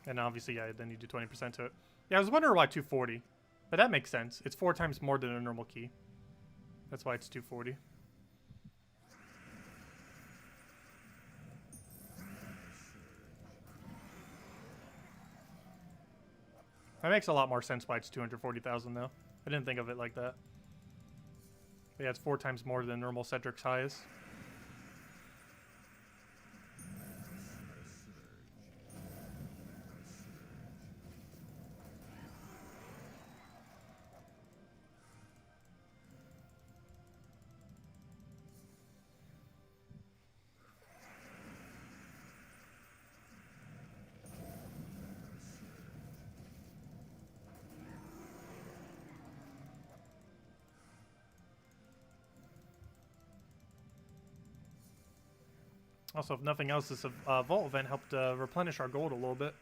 And obviously, yeah, then you do 20% to it. Yeah, I was wondering why 240. But that makes sense. It's 4 times more than a normal key. That's why it's 240. That makes a lot more sense why it's 240,000 though. I didn't think of it like that. But yeah, it's 4 times more than normal Cedric's highest. Also, if nothing else, this Vault event helped replenish our gold a little bit.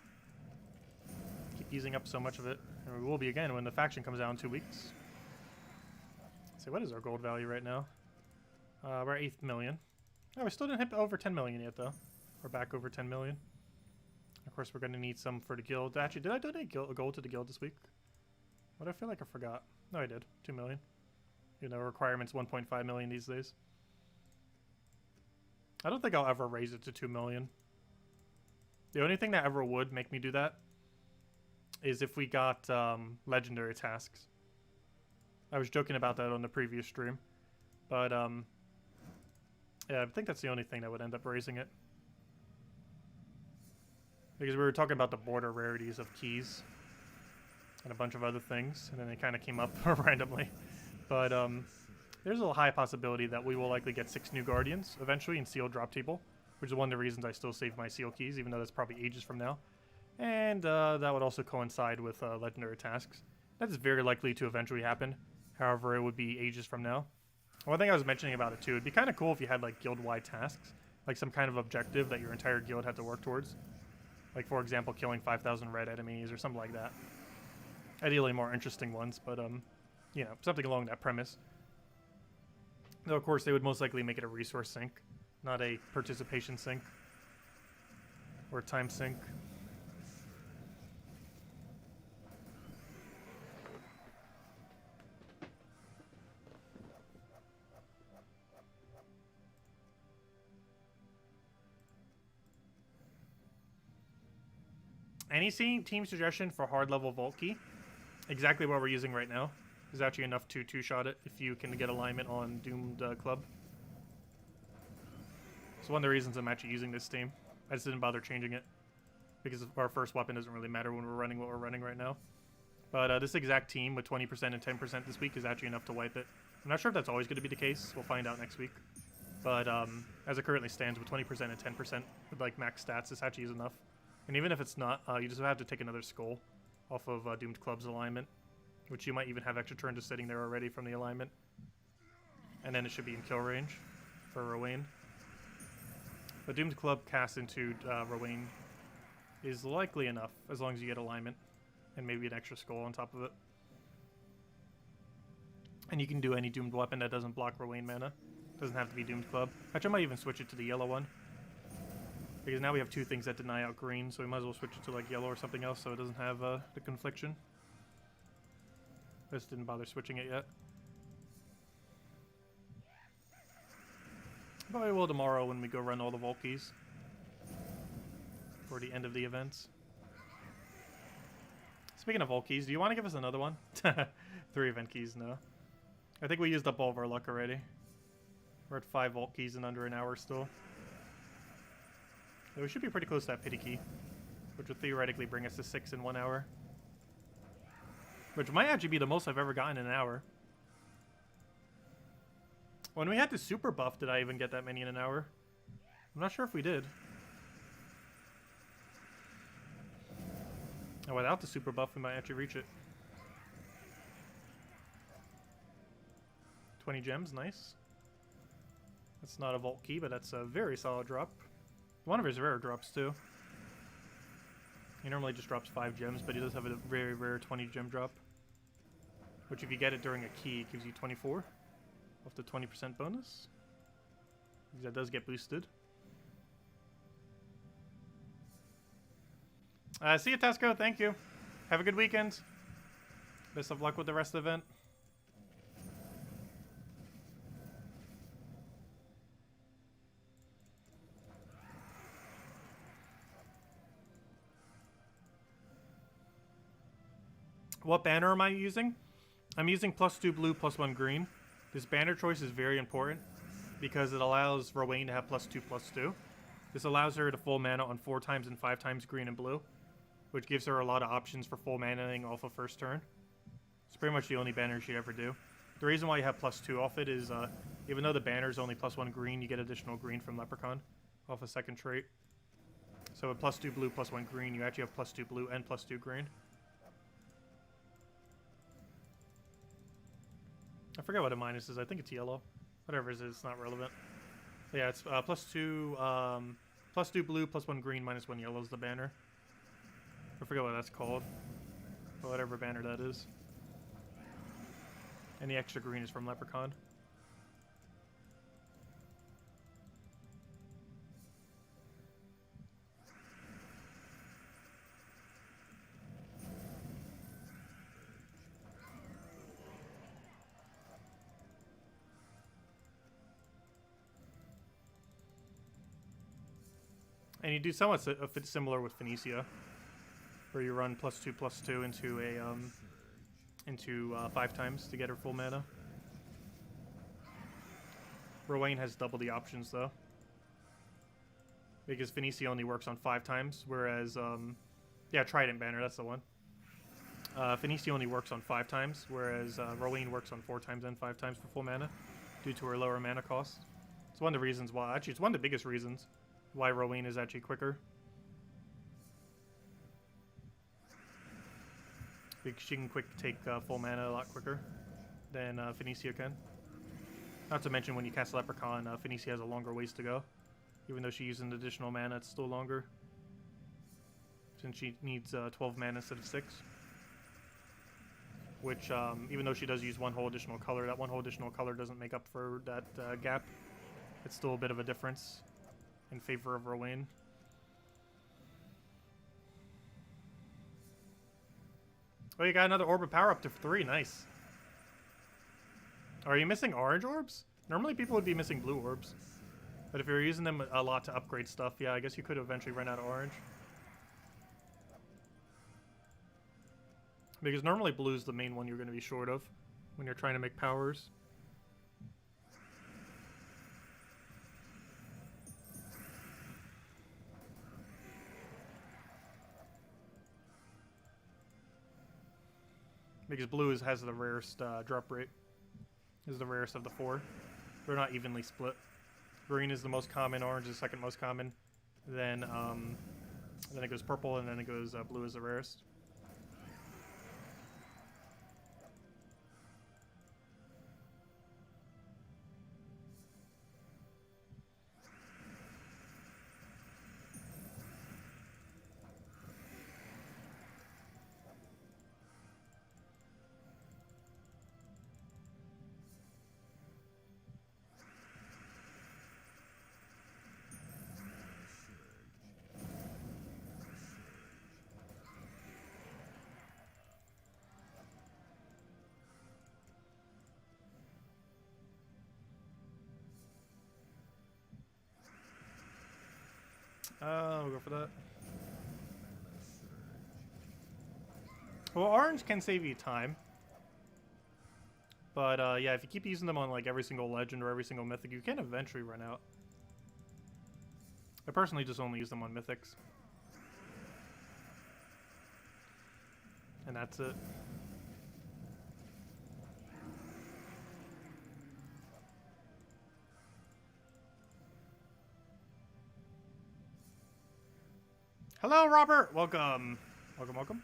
Keep using up so much of it. And we will be again when the faction comes out in 2 weeks. So what is our gold value right now? We're at 8 million. Oh, we still didn't hit over 10 million yet, though. We're back over 10 million. Of course, we're going to need some for the guild. Actually, did I donate gold to the guild this week? What I feel like I forgot. No, I did. 2 million. You know, requirement's 1.5 million these days. I don't think I'll ever raise it to 2 million. The only thing that ever would make me do that is if we got legendary tasks. I was joking about that on the previous stream. But, yeah, I think that's the only thing that would end up raising it. Because we were talking about the border rarities of keys and a bunch of other things, and then they kind of came up randomly. But, there's a high possibility that we will likely get 6 new Guardians eventually in sealed drop table, which is one of the reasons I still save my seal keys, even though that's probably ages from now. And that would also coincide with legendary tasks. That is very likely to eventually happen. However, it would be ages from now. One thing I was mentioning about it too, it'd be kind of cool if you had like guild-wide tasks, like some kind of objective that your entire guild had to work towards. Like, for example, killing 5,000 red enemies or something like that. Ideally more interesting ones, but you know, something along that premise. Though, of course, they would most likely make it a resource sink, not a participation sink or a time sink. Any team suggestion for hard level vault key? Exactly what we're using right now. Is actually enough to two-shot it if you can get alignment on Doomed Club. It's one of the reasons I'm actually using this team. I just didn't bother changing it because our first weapon doesn't really matter when we're running what we're running right now. But this exact team with 20% and 10% this week is actually enough to wipe it. I'm not sure if that's always going to be the case. We'll find out next week. But as it currently stands with 20% and 10% with like max stats, this actually is enough. And even if it's not, you just have to take another skull off of Doomed Club's alignment, which you might even have extra turn just sitting there already from the alignment. And then it should be in kill range for Rowain. But Doomed Club cast into Rowain is likely enough, as long as you get alignment. And maybe an extra skull on top of it. And you can do any Doomed weapon that doesn't block Rowain mana. Doesn't have to be Doomed Club. Actually, I might even switch it to the yellow one. Because now we have 2 things that deny out green, so we might as well switch it to like yellow or something else so it doesn't have the confliction. I just didn't bother switching it yet. But I will tomorrow when we go run all the vault keys. For the end of the events. Speaking of vault keys, do you want to give us another one? 3 event keys, no. I think we used up all of our luck already. We're at 5 vault keys in under an hour still. So we should be pretty close to that pity key, which would theoretically bring us to 6 in 1 hour. Which might actually be the most I've ever gotten in an hour. When we had the super buff, did I even get that many in an hour? I'm not sure if we did. And without the super buff, we might actually reach it. 20 gems, nice. That's not a vault key, but that's a very solid drop. One of his rare drops, too. He normally just drops 5 gems, but he does have a very rare 20 gem drop. Which, if you get it during a key, gives you 24 off the 20% bonus. That does get boosted. See you, Tesco. Thank you. Have a good weekend. Best of luck with the rest of the event. What banner am I using? I'm using +2 blue, +1 green. This banner choice is very important because it allows Rowain to have +2/+2. This allows her to full mana on 4 times and 5 times green and blue, which gives her a lot of options for full manaing off of first turn. It's pretty much the only banner she ever do. The reason why you have +2 off it is even though the banner is only +1 green, you get additional green from Leprechaun off a second trait. So with +2 blue, +1 green, you actually have +2 blue and +2 green. I forget what a minus is. I think it's yellow. Whatever it is, it's not relevant. But yeah, it's +2 blue, +1 green, -1 yellow is the banner. I forget what that's called. But whatever banner that is. And the extra green is from Leprechaun. And you do somewhat similar with Phoenicia, where you run +2/+2 into 5 times to get her full mana. Rowain has double the options though, because Phoenicia only works on 5 times, whereas yeah, Trident banner, that's the one. Phoenicia only works on 5 times, whereas Rowain works on 4 times and 5 times for full mana, due to her lower mana cost. It's one of the reasons why. Actually, it's one of the biggest reasons why Rowain is actually quicker. Because she can take full mana a lot quicker than Phoenicia can. Not to mention when you cast Leprechaun, Phoenicia has a longer ways to go. Even though she uses an additional mana, it's still longer. Since she needs 12 mana instead of 6. Which, even though she does use one whole additional color, that one whole additional color doesn't make up for that gap. It's still a bit of a difference in favor of Rowain. Oh, you got another orb of power up to 3. Nice. Are you missing orange orbs? Normally people would be missing blue orbs. But if you're using them a lot to upgrade stuff, yeah, I guess you could eventually run out of orange. Because normally blue is the main one you're going to be short of when you're trying to make powers. Because blue has the rarest drop rate. Is the rarest of the 4. They're not evenly split. Green is the most common, orange is the second most common. Then it goes purple, and then it goes blue is the rarest. We'll go for that. Well, orange can save you time. But, yeah, if you keep using them on, like, every single legend or every single mythic, you can eventually run out. I personally just only use them on mythics. And that's it. Hello, Robert. Welcome. Welcome, welcome.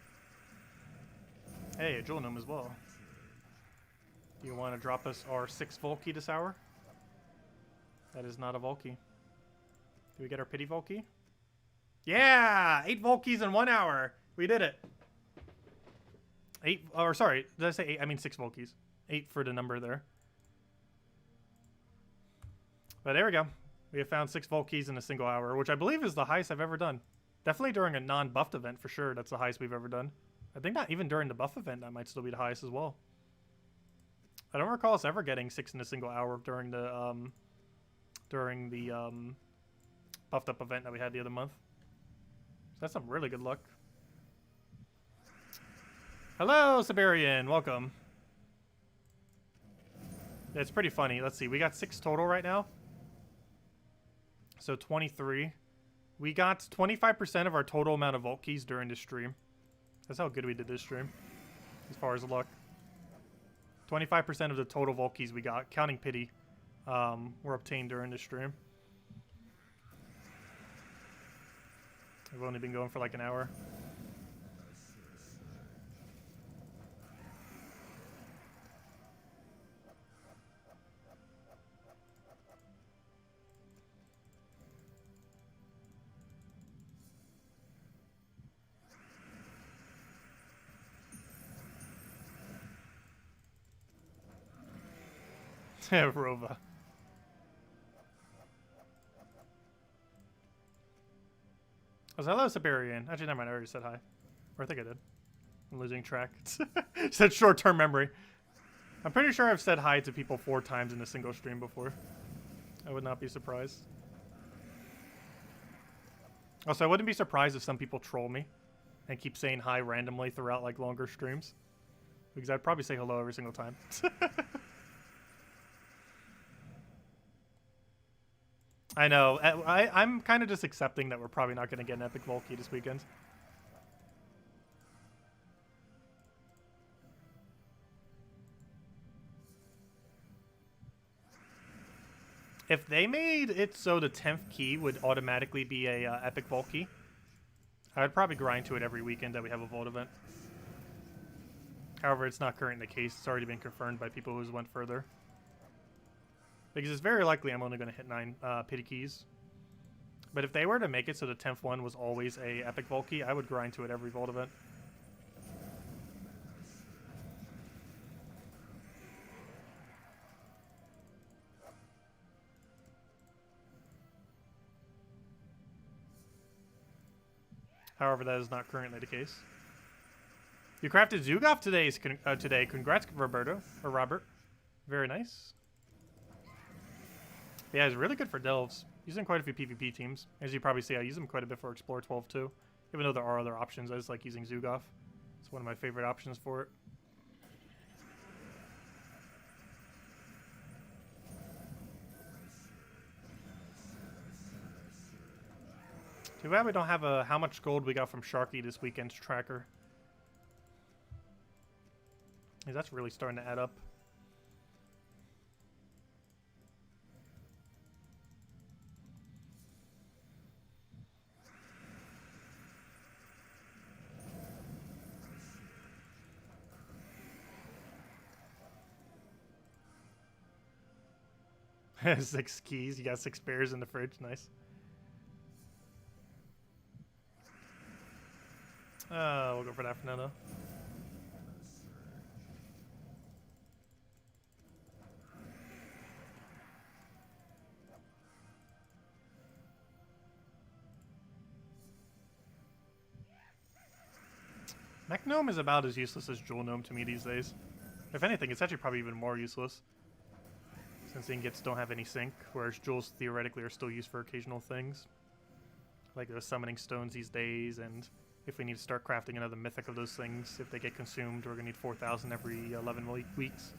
Hey, a jewel gnome as well. Do you want to drop us our 6 Volkey this hour? That is not a Volkey. Do we get our pity Volkey? Yeah! 8 Volkeys in 1 hour. We did it. 8, or sorry, did I say 8? I mean 6 Volkeys. 8 for the number there. But there we go. We have found 6 Volkeys in a single hour, which I believe is the highest I've ever done. Definitely during a non-buffed event, for sure. That's the highest we've ever done. I think not even during the buff event, that might still be the highest as well. I don't recall us ever getting 6 in a single hour during the buffed up event that we had the other month. So that's some really good luck. Hello, Siberian. Welcome. Yeah, it's pretty funny. Let's see. We got 6 total right now. So 23. We got 25% of our total amount of Vault keys during this stream. That's how good we did this stream, as far as luck. 25% of the total Vault keys we got, counting pity, were obtained during this stream. We've only been going for like an hour. Rova. Oh, hello, Siberian. Actually, never mind. I already said hi. Or I think I did. I'm losing track. Said short-term memory. I'm pretty sure I've said hi to people 4 times in a single stream before. I would not be surprised. Also, I wouldn't be surprised if some people troll me and keep saying hi randomly throughout like longer streams. Because I'd probably say hello every single time. I know. I'm kind of just accepting that we're probably not going to get an epic Volkey this weekend. If they made it so the 10th key would automatically be a epic Volkey, I would probably grind to it every weekend that we have a Vault event. However, it's not currently the case. It's already been confirmed by people who went further. Because it's very likely I'm only going to hit 9 pity keys. But if they were to make it so the 10th one was always a epic Volkey, I would grind to it every Vault event. However, that is not currently the case. You crafted Zugov today. Congrats, Roberto. Or Robert. Very nice. Yeah, it's really good for delves. Using quite a few PvP teams. As you probably see, I use them quite a bit for Explore 12 too. Even though there are other options, I just like using Zugov. It's one of my favorite options for it. Too bad we don't have a how much gold we got from Sharky this weekend's tracker. That's really starting to add up. Six keys. You got 6 bears in the fridge. Nice. We'll go for that for now, though. Mech Gnome is about as useless as Jewel Gnome to me these days. If anything, it's actually probably even more useless. Since ingots don't have any sync, whereas jewels theoretically are still used for occasional things. Like the summoning stones these days, and if we need to start crafting another mythic of those things, if they get consumed, we're going to need 4,000 every 11 weeks.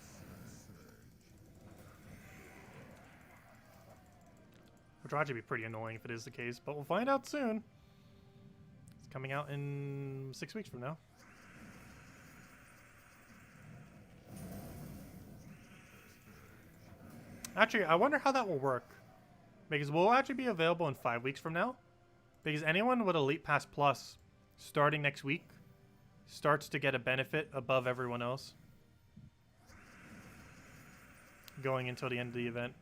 Which will actually be pretty annoying if it is the case, but we'll find out soon. It's coming out in 6 weeks from now. Actually, I wonder how that will work. Because we'll actually be available in 5 weeks from now. Because anyone with Elite Pass Plus starting next week starts to get a benefit above everyone else going until the end of the event.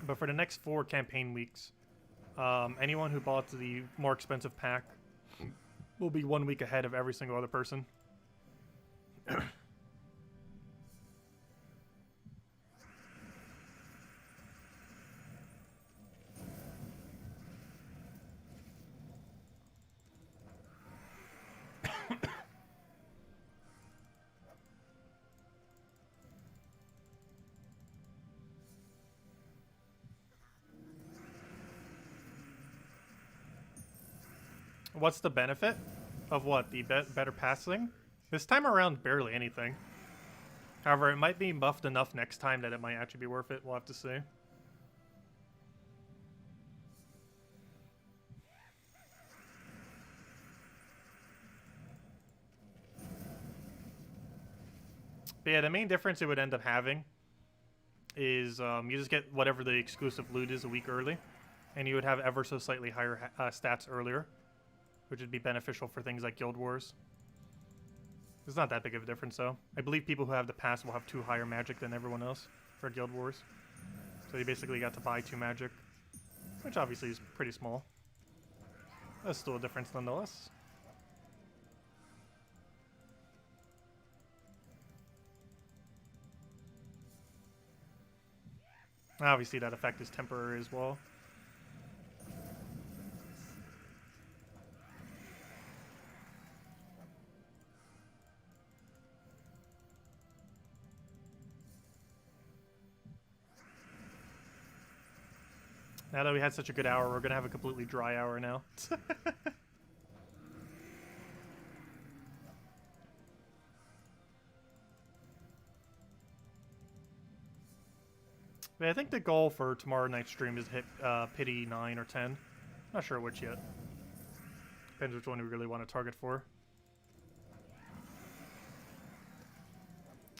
But for the next 4 campaign weeks, anyone who bought the more expensive pack will be 1 week ahead of every single other person. What's the benefit of what? The better passing? This time around, barely anything. However, it might be buffed enough next time that it might actually be worth it. We'll have to see. But yeah, the main difference it would end up having is you just get whatever the exclusive loot is a week early, and you would have ever so slightly higher stats earlier, which would be beneficial for things like Guild Wars. It's not that big of a difference, though. I believe people who have the pass will have 2 higher magic than everyone else for Guild Wars. So you basically got to buy 2 magic, which obviously is pretty small. That's still a difference nonetheless. Obviously that effect is temporary as well. Now that we had such a good hour, we're going to have a completely dry hour now. But I think the goal for tomorrow night's stream is to hit Pity 9 or 10. Not sure which yet. Depends which one we really want to target for.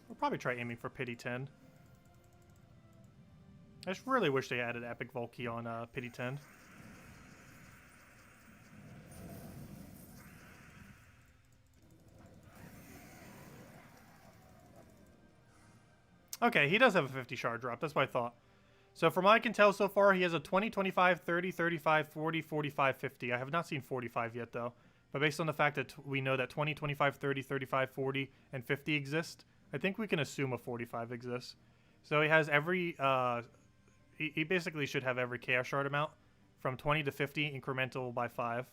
We'll probably try aiming for Pity 10. I just really wish they added Epic Volkey on Pity 10. Okay, he does have a 50 shard drop. That's what I thought. So from what I can tell so far, he has a 20, 25, 30, 35, 40, 45, 50. I have not seen 45 yet, though. But based on the fact that we know that 20, 25, 30, 35, 40, and 50 exist, I think we can assume a 45 exists. So he has every... He basically should have every Chaos Shard amount from 20 to 50, incremental by 5.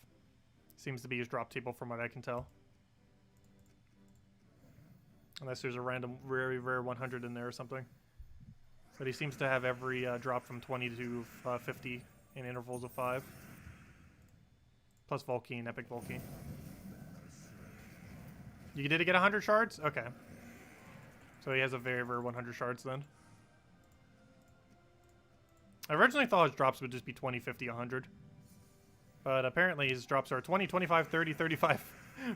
Seems to be his drop table from what I can tell. Unless there's a random, very rare 100 in there or something. But he seems to have every drop from 20 to 50 in intervals of 5. Plus Volkey and Epic Volkey. Did he get 100 shards? Okay. So he has a very rare 100 shards then. I originally thought his drops would just be 20, 50, 100. But apparently his drops are 20, 25, 30, 35,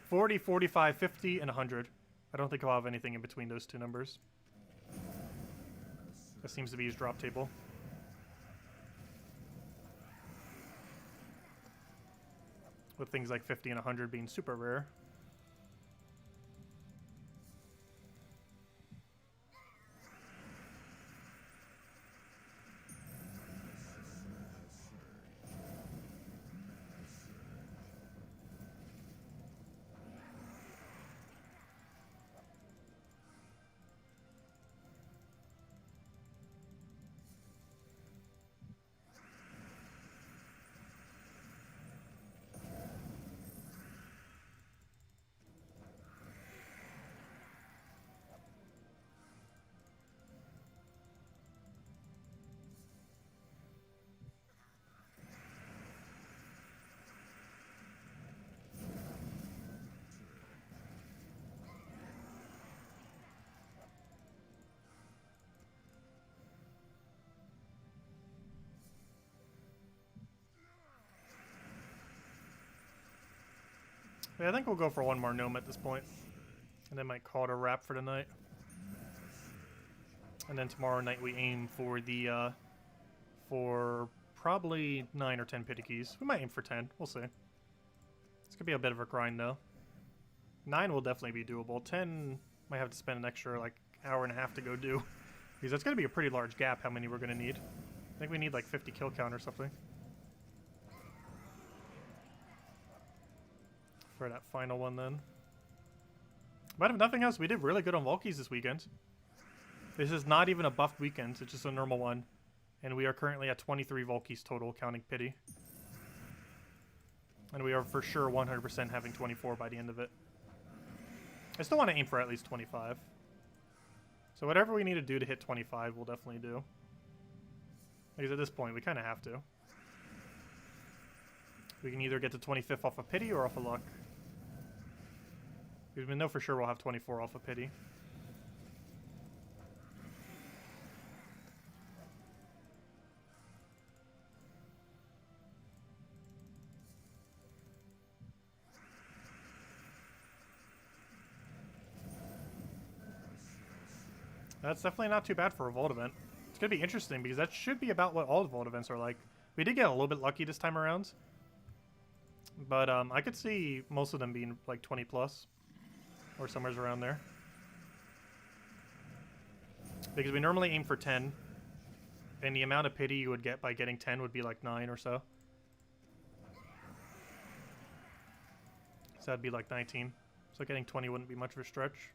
40, 45, 50, and 100. I don't think he'll have anything in between those 2 numbers. That seems to be his drop table. With things like 50 and 100 being super rare. Yeah, I think we'll go for one more gnome at this point. And then might call it a wrap for tonight. And then tomorrow night we aim for the for probably 9 or 10 pity keys. We might aim for 10. We'll see. It's gonna be a bit of a grind though. 9 will definitely be doable. 10 might have to spend an extra like hour and a half to go do. Because that's gonna be a pretty large gap how many we're gonna need. I think we need like 50 kill count or something. For that final one then. But if nothing else, we did really good on Valkies this weekend. This is not even a buffed weekend, it's just a normal one. And we are currently at 23 Valkies total, counting pity. And we are for sure 100% having 24 by the end of it. I still want to aim for at least 25. So whatever we need to do to hit 25, we'll definitely do. Because at this point, we kind of have to. We can either get to 25th off of pity or off of luck. Because we know for sure we'll have 24 off of pity. That's definitely not too bad for a Vault event. It's going to be interesting because that should be about what all the Vault events are like. We did get a little bit lucky this time around. But I could see most of them being like 20 plus. Or somewhere around there. Because we normally aim for 10. And the amount of pity you would get by getting 10 would be like 9 or so. So that'd be like 19. So getting 20 wouldn't be much of a stretch.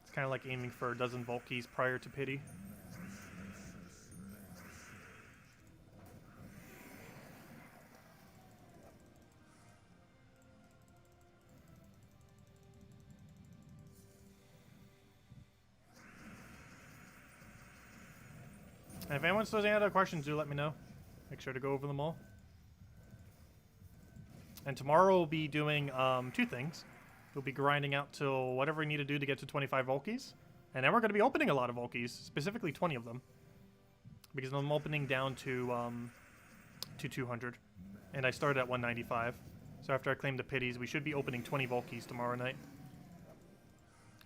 It's kind of like aiming for a dozen Vault keys prior to pity. And if anyone still has any other questions, do let me know. Make sure to go over them all. And tomorrow we'll be doing 2 things. We'll be grinding out till whatever we need to do to get to 25 Valkies. And then we're going to be opening a lot of Valkies, specifically 20 of them. Because I'm opening down to 200. And I started at 195. So after I claim the pities, we should be opening 20 Valkies tomorrow night.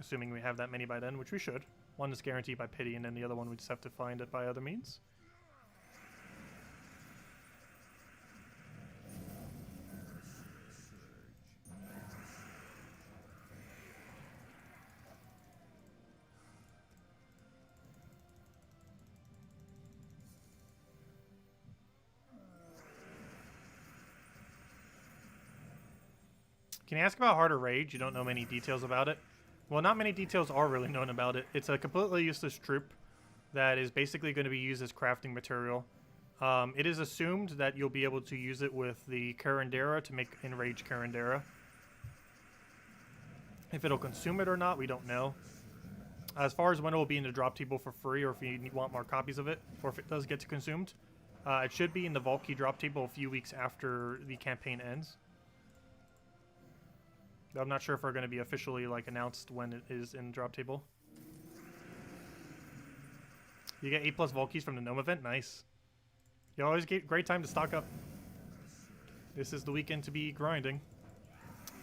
Assuming we have that many by then, which we should. One is guaranteed by pity, and then the other one we just have to find it by other means. Can you ask about Heart of Rage? You don't know many details about it. Well, not many details are really known about it. It's a completely useless troop that is basically going to be used as crafting material. It is assumed that you'll be able to use it with the Curandera to make Enraged Curandera. If it'll consume it or not, we don't know. As far as when it will be in the drop table for free, or if you want more copies of it, or if it does get consumed, it should be in the Vault Key drop table a few weeks after the campaign ends. I'm not sure if we're going to be officially like announced when it is in drop table. You get 8+ Valkies from the Gnome event? Nice. You always get great time to stock up. This is the weekend to be grinding.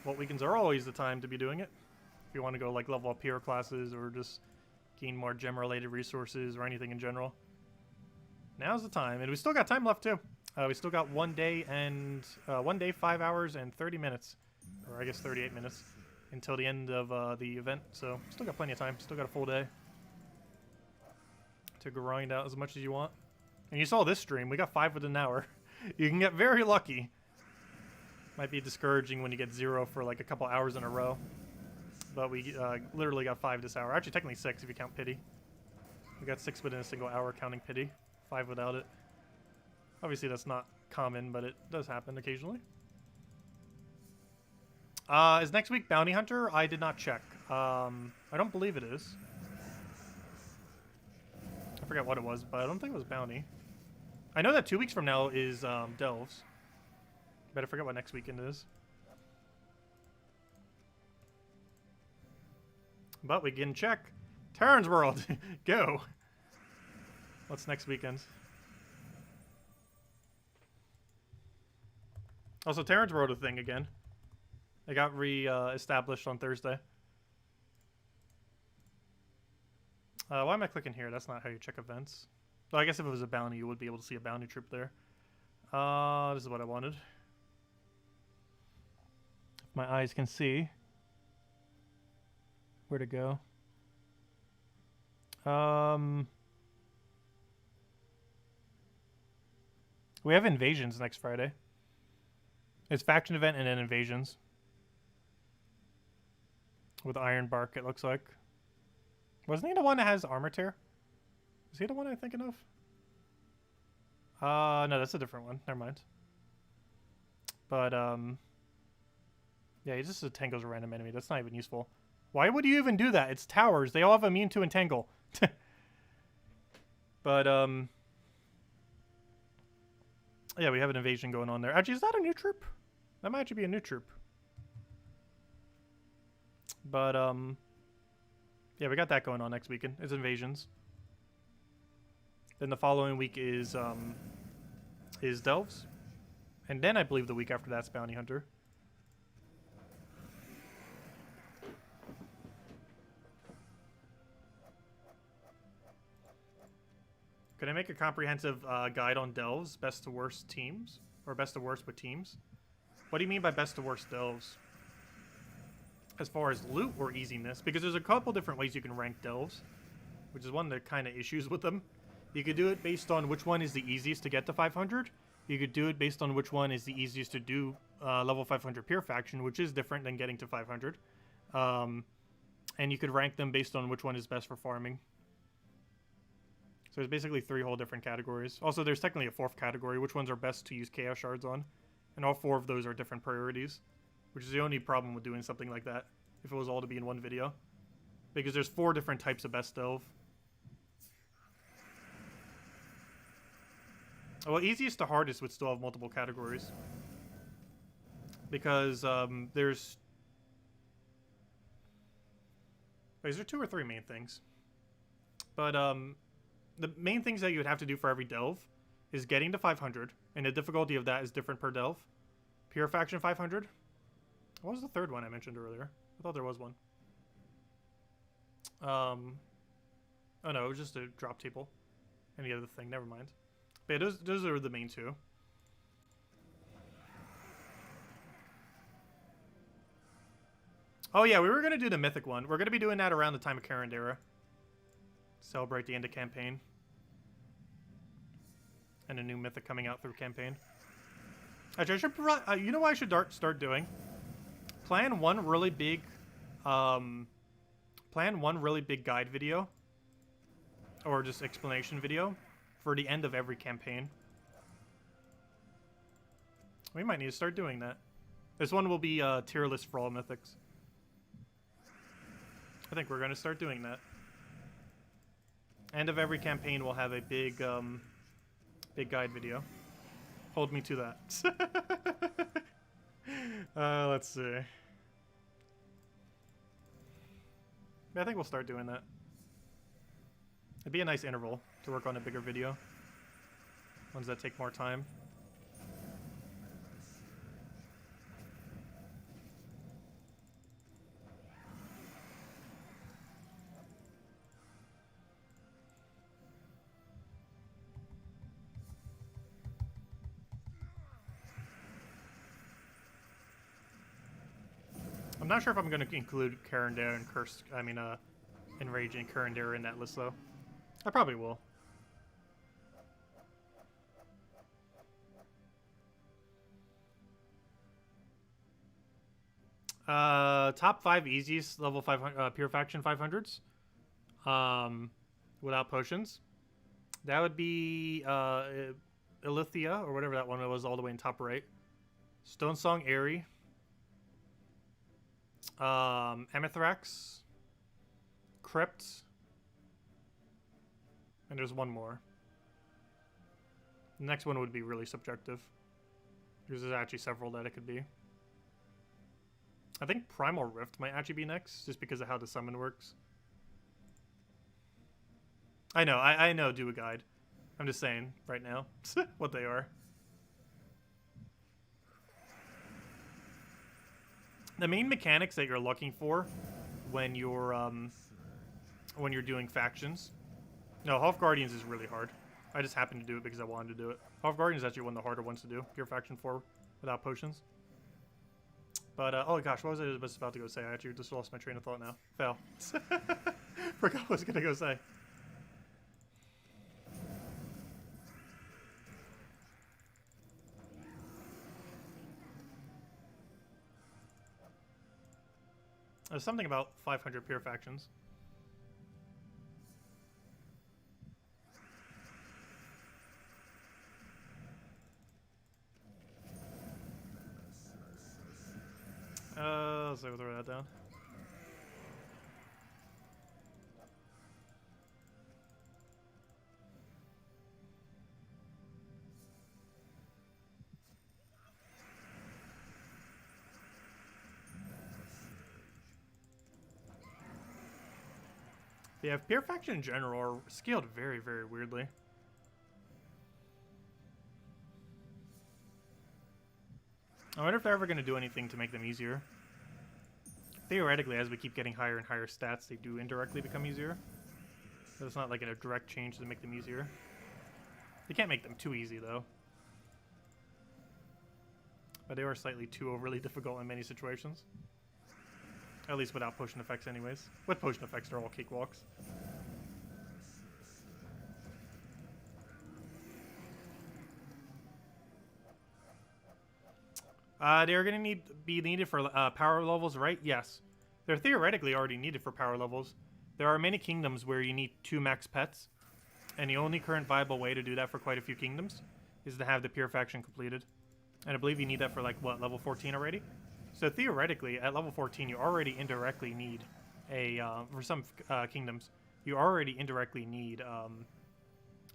Vault weekends are always the time to be doing it. If you want to go like level up hero classes or just gain more gem related resources or anything in general. Now's the time. And we still got time left too. We still got 1 day and 1 day, 5 hours and 30 minutes. Or I guess 38 minutes until the end of the event. So still got plenty of time. Still got a full day to grind out as much as you want. And you saw this stream. We got 5 within an hour. You can get very lucky. Might be discouraging when you get 0 for like a couple hours in a row. But we literally got 5 this hour. Actually, technically 6 if you count pity. We got 6 within a single hour counting pity. 5 without it. Obviously, that's not common, but it does happen occasionally. Is next week Bounty Hunter? I did not check. I don't believe it is. I forget what it was, but I don't think it was Bounty. I know that 2 weeks from now is Delves. But I forget what next weekend is. But we can check. Terran's World! Go! What's next weekend? Also, Terran's World a thing again. It got re-established on Thursday. Why am I clicking here? That's not how you check events. Well, I guess if it was a bounty, you would be able to see a bounty troop there. This is what I wanted. If my eyes can see. Where to go? We have invasions next Friday. It's faction event and then invasions. With Iron Bark, it looks like. Wasn't he the one that has armor tear? Is he the one I'm thinking of? No, that's a different one. Never mind. But, yeah, he just entangles a random enemy. That's not even useful. Why would you even do that? It's towers. They all have immune to entangle. But, yeah, we have an invasion going on there. Actually, is that a new troop? That might actually be a new troop. But, yeah, we got that going on next weekend. It's invasions. Then the following week is Delves. And then I believe the week after that's Bounty Hunter. Could I make a comprehensive guide on Delves, best to worst teams? Or best to worst with teams? What do you mean by best to worst Delves? As far as loot or easiness? Because there's a couple different ways you can rank Delves, which is one of the kind of issues with them. You could do it based on which one is the easiest to get to 500. You could do it based on which one is the easiest to do level 500 pure faction, which is different than getting to 500. And you could rank them based on which one is best for farming. So there's basically 3 whole different categories. Also, there's technically a 4th category, which ones are best to use Chaos Shards on. And all 4 of those are different priorities, which is the only problem with doing something like that, if it was all to be in one video. Because there's 4 different types of best delve. Well, easiest to hardest would still have multiple categories. Because there's... Wait, is there 2 or 3 main things? But the main things that you would have to do for every delve is getting to 500, and the difficulty of that is different per delve. Pure faction 500. What was the 3rd one I mentioned earlier? I thought there was one. Oh no, it was just a drop table. Any other thing, never mind. But yeah, those are the main 2. Oh yeah, we were going to do the mythic one. We're going to be doing that around the time of Current Era. Celebrate the end of campaign. And a new mythic coming out through campaign. Actually, I should you know what I should start doing? Plan one really big guide video. Or just explanation video for the end of every campaign. We might need to start doing that. This one will be tier list for all mythics. I think we're going to start doing that. End of every campaign will have a big big guide video. Hold me to that. Let's see. I think we'll start doing that. It'd be a nice interval to work on a bigger video. Ones that take more time. I'm not sure if I'm going to include Karendare and Enrage and Karendare in that list though. I probably will. Top 5 easiest level 500 pure faction 500s. Without potions. That would be Elithia or whatever that one was all the way in top right. Stonesong Airy. Amethrax. Crypt. And there's one more. The next one would be really subjective. There's actually several that it could be. I think Primal Rift might actually be next, just because of how the summon works. I know, do a guide. I'm just saying, right now, what they are. The main mechanics that you're looking for when you're when you're doing factions. No, Half Guardians is really hard. I just happened to do it because I wanted to do it. Half Guardians is actually one of the harder ones to do. Pure faction 4 without potions. But, oh gosh, what was I just about to go say? I actually just lost my train of thought now. Fail. Forgot what I was going to go say. There's something about 500 pure factions. So we'll throw that down. Yeah, pure faction in general are scaled very, very weirdly. I wonder if they're ever going to do anything to make them easier. Theoretically, as we keep getting higher and higher stats, they do indirectly become easier. So it's not like a direct change to make them easier. They can't make them too easy, though. But they are slightly too overly difficult in many situations. At least without potion effects anyways. With potion effects, they're all cakewalks. They're going to be needed for power levels, right? Yes. They're theoretically already needed for power levels. There are many kingdoms where you need 2 max pets. And the only current viable way to do that for quite a few kingdoms is to have the pure faction completed. And I believe you need that for, like, what, level 14 already? So theoretically, at level 14, you already indirectly need a, for some kingdoms, you already indirectly need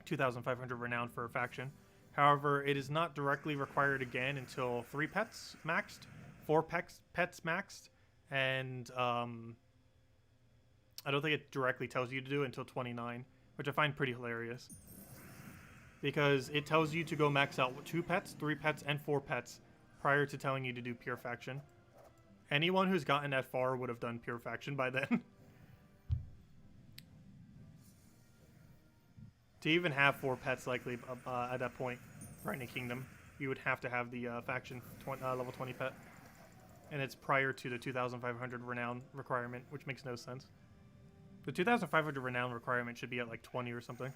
2,500 renown for a faction. However, it is not directly required again until 3 pets maxed, 4 pets maxed, and I don't think it directly tells you to do it until 29, which I find pretty hilarious. Because it tells you to go max out 2 pets, 3 pets, and 4 pets prior to telling you to do pure faction. Anyone who's gotten that far would have done pure faction by then. To even have 4 pets likely at that point for any kingdom, you would have to have the faction level 20 pet. And it's prior to the 2,500 renown requirement, which makes no sense. The 2,500 renown requirement should be at like 20 or something.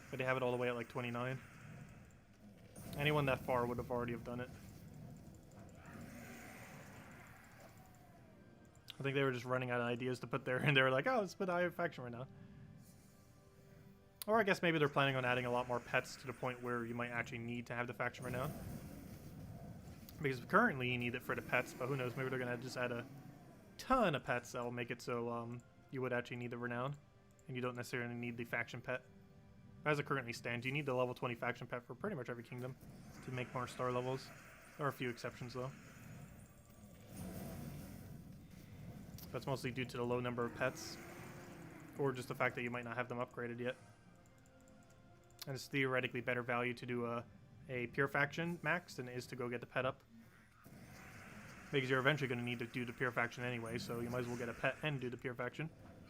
But they have it all the way at like 29. Anyone that far would have already have done it. I think they were just running out of ideas to put there, and they were like, oh, let's put higher faction right now. Or I guess maybe they're planning on adding a lot more pets to the point where you might actually need to have the faction renown. Because currently you need it for the pets, but who knows, maybe they're going to just add a ton of pets that will make it so you would actually need the renown, and you don't necessarily need the faction pet. As it currently stands, you need the level 20 faction pet for pretty much every kingdom to make more star levels. There are a few exceptions though. That's mostly due to the low number of pets, or just the fact that you might not have them upgraded yet. And it's theoretically better value to do a pure faction max than it is to go get the pet up. Because you're eventually going to need to do the pure faction anyway, so you might as well get a pet and do the pure faction.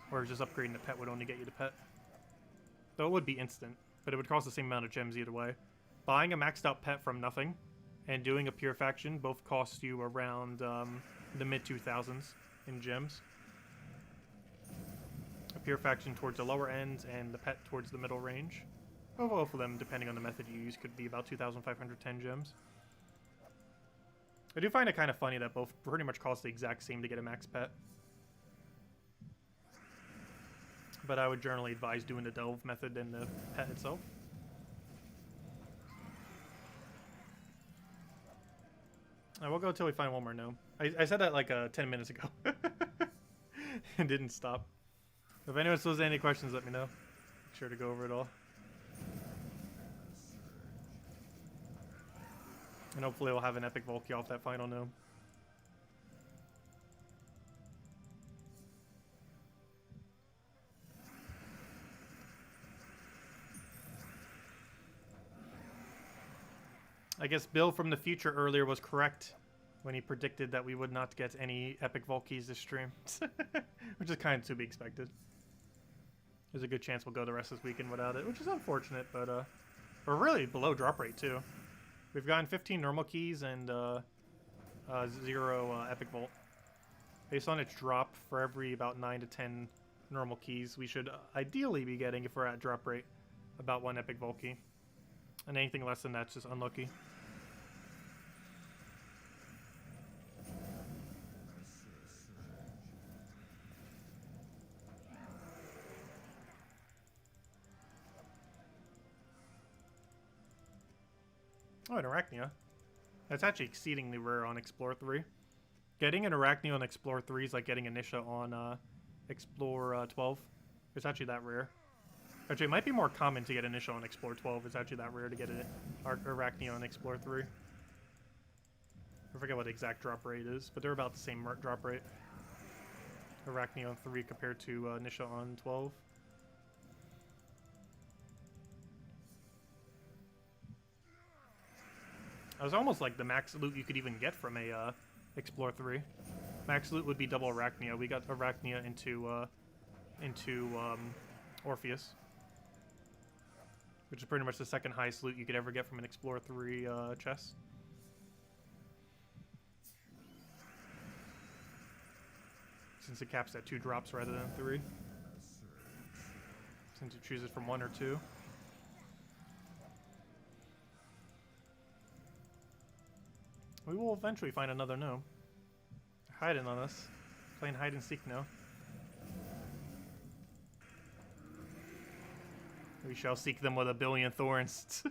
Whereas just upgrading the pet would only get you the pet. Though it would be instant, but it would cost the same amount of gems either way. Buying a maxed out pet from nothing and doing a pure faction both cost you around the mid-2000s in gems. A pure faction towards the lower end and the pet towards the middle range. Both of them, depending on the method you use, could be about 2,510 gems. I do find it kind of funny that both pretty much cost the exact same to get a max pet. But I would generally advise doing the delve method and the pet itself. We'll go until we find one more gnome. I said that like 10 minutes ago. And didn't stop. If anyone still has any questions, let me know. Make sure to go over it all. And hopefully we'll have an epic Volky off that final gnome. I guess Bill from the future earlier was correct when he predicted that we would not get any epic Volkies this stream. Which is kind of to be expected. there's a good chance we'll go the rest of this weekend without it, which is unfortunate, but we're really below drop rate too. We've gotten 15 normal keys and 0 epic vault. Based on its drop, for every about 9 to 10 normal keys, we should ideally be getting, if we're at drop rate, about 1 epic vault key. And anything less than that's just unlucky. Oh, an Arachnia. That's actually exceedingly rare on Explore 3. Getting an Arachnia on Explore 3 is like getting a Nisha on Explore 12. It's actually that rare. Actually, it might be more common to get a Nisha on Explore 12. It's actually that rare to get an Arachnia on Explore 3. I forget what the exact drop rate is, but they're about the same drop rate. Arachnia on 3 compared to Nisha on 12. It was almost like the max loot you could even get from a Explore 3. Max loot would be double Arachnia. We got Arachnia into Orpheus, which is pretty much the second highest loot you could ever get from an Explore 3 chest. Since it caps at 2 drops rather than 3. Since it chooses from 1 or 2. We will eventually find another gnome. They're hiding on us. Playing hide and seek now. We shall seek them with a billion thorns.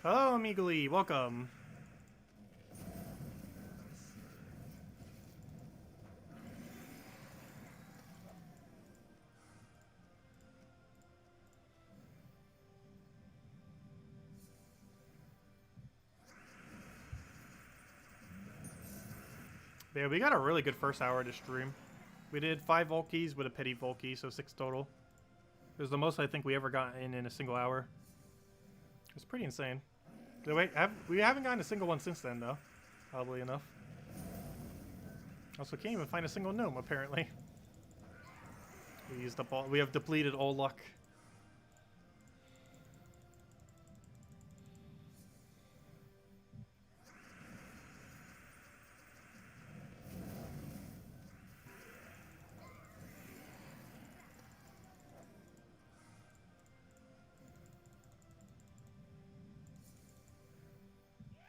Hello, Amigoli. Welcome. Yeah, we got a really good first hour to stream. We did 5 Volkies with a pity Volky, so 6 total. It was the most I think we ever got in a single hour. It's pretty insane. Wait, we haven't gotten a single one since then, though. Oddly enough. Also, can't even find a single gnome, apparently. We used up all. We have depleted all luck.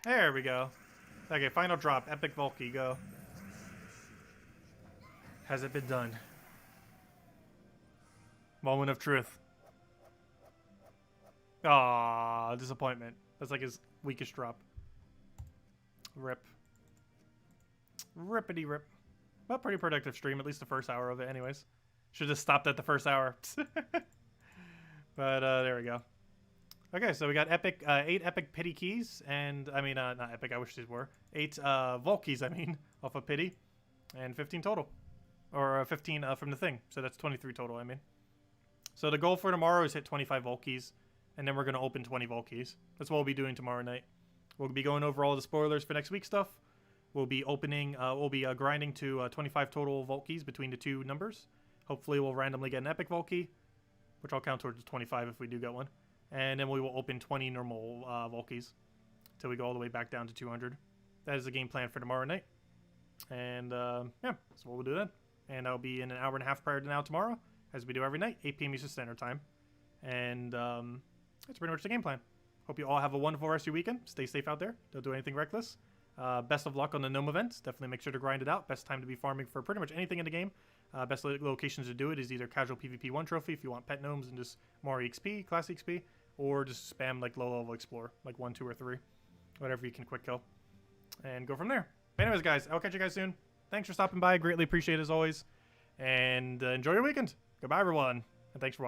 There we go. Okay, final drop. Epic Volky, go. Has it been done? Moment of truth. Ah, disappointment. That's like his weakest drop. Rip. Rippity rip. Well, pretty productive stream, at least the first hour of it anyways. Should have stopped at the first hour. But there we go. Okay, so we got epic, 8 epic pity keys, and, I mean, not epic, I wish these were. 8 vault keys, I mean, off of pity, and 15 total. Or 15 from the thing, so that's 23 total, I mean. So the goal for tomorrow is hit 25 vault keys, and then we're going to open 20 vault keys. That's what we'll be doing tomorrow night. We'll be going over all the spoilers for next week's stuff. We'll be opening, grinding to 25 total vault keys between the 2 numbers. Hopefully we'll randomly get an epic vault key, which I'll count towards 25 if we do get one. And then we will open 20 normal Volkies until we go all the way back down to 200. That is the game plan for tomorrow night. And yeah, that's what we'll do then. And I'll be in an hour and a half prior to now tomorrow, as we do every night, 8 p.m. Eastern Standard Time. And that's pretty much the game plan. Hope you all have a wonderful rest of your weekend. Stay safe out there. Don't do anything reckless. Best of luck on the gnome events. Definitely make sure to grind it out. Best time to be farming for pretty much anything in the game. Best locations to do it is either casual PvP 1 trophy if you want pet gnomes and just more EXP, class EXP, or just spam like low level explore, like 1, 2, or 3, whatever you can quick kill, and go from there. But anyways, guys, I'll catch you guys soon. Thanks for stopping by. Greatly appreciate it as always, and enjoy your weekend. Goodbye, everyone, and thanks for watching.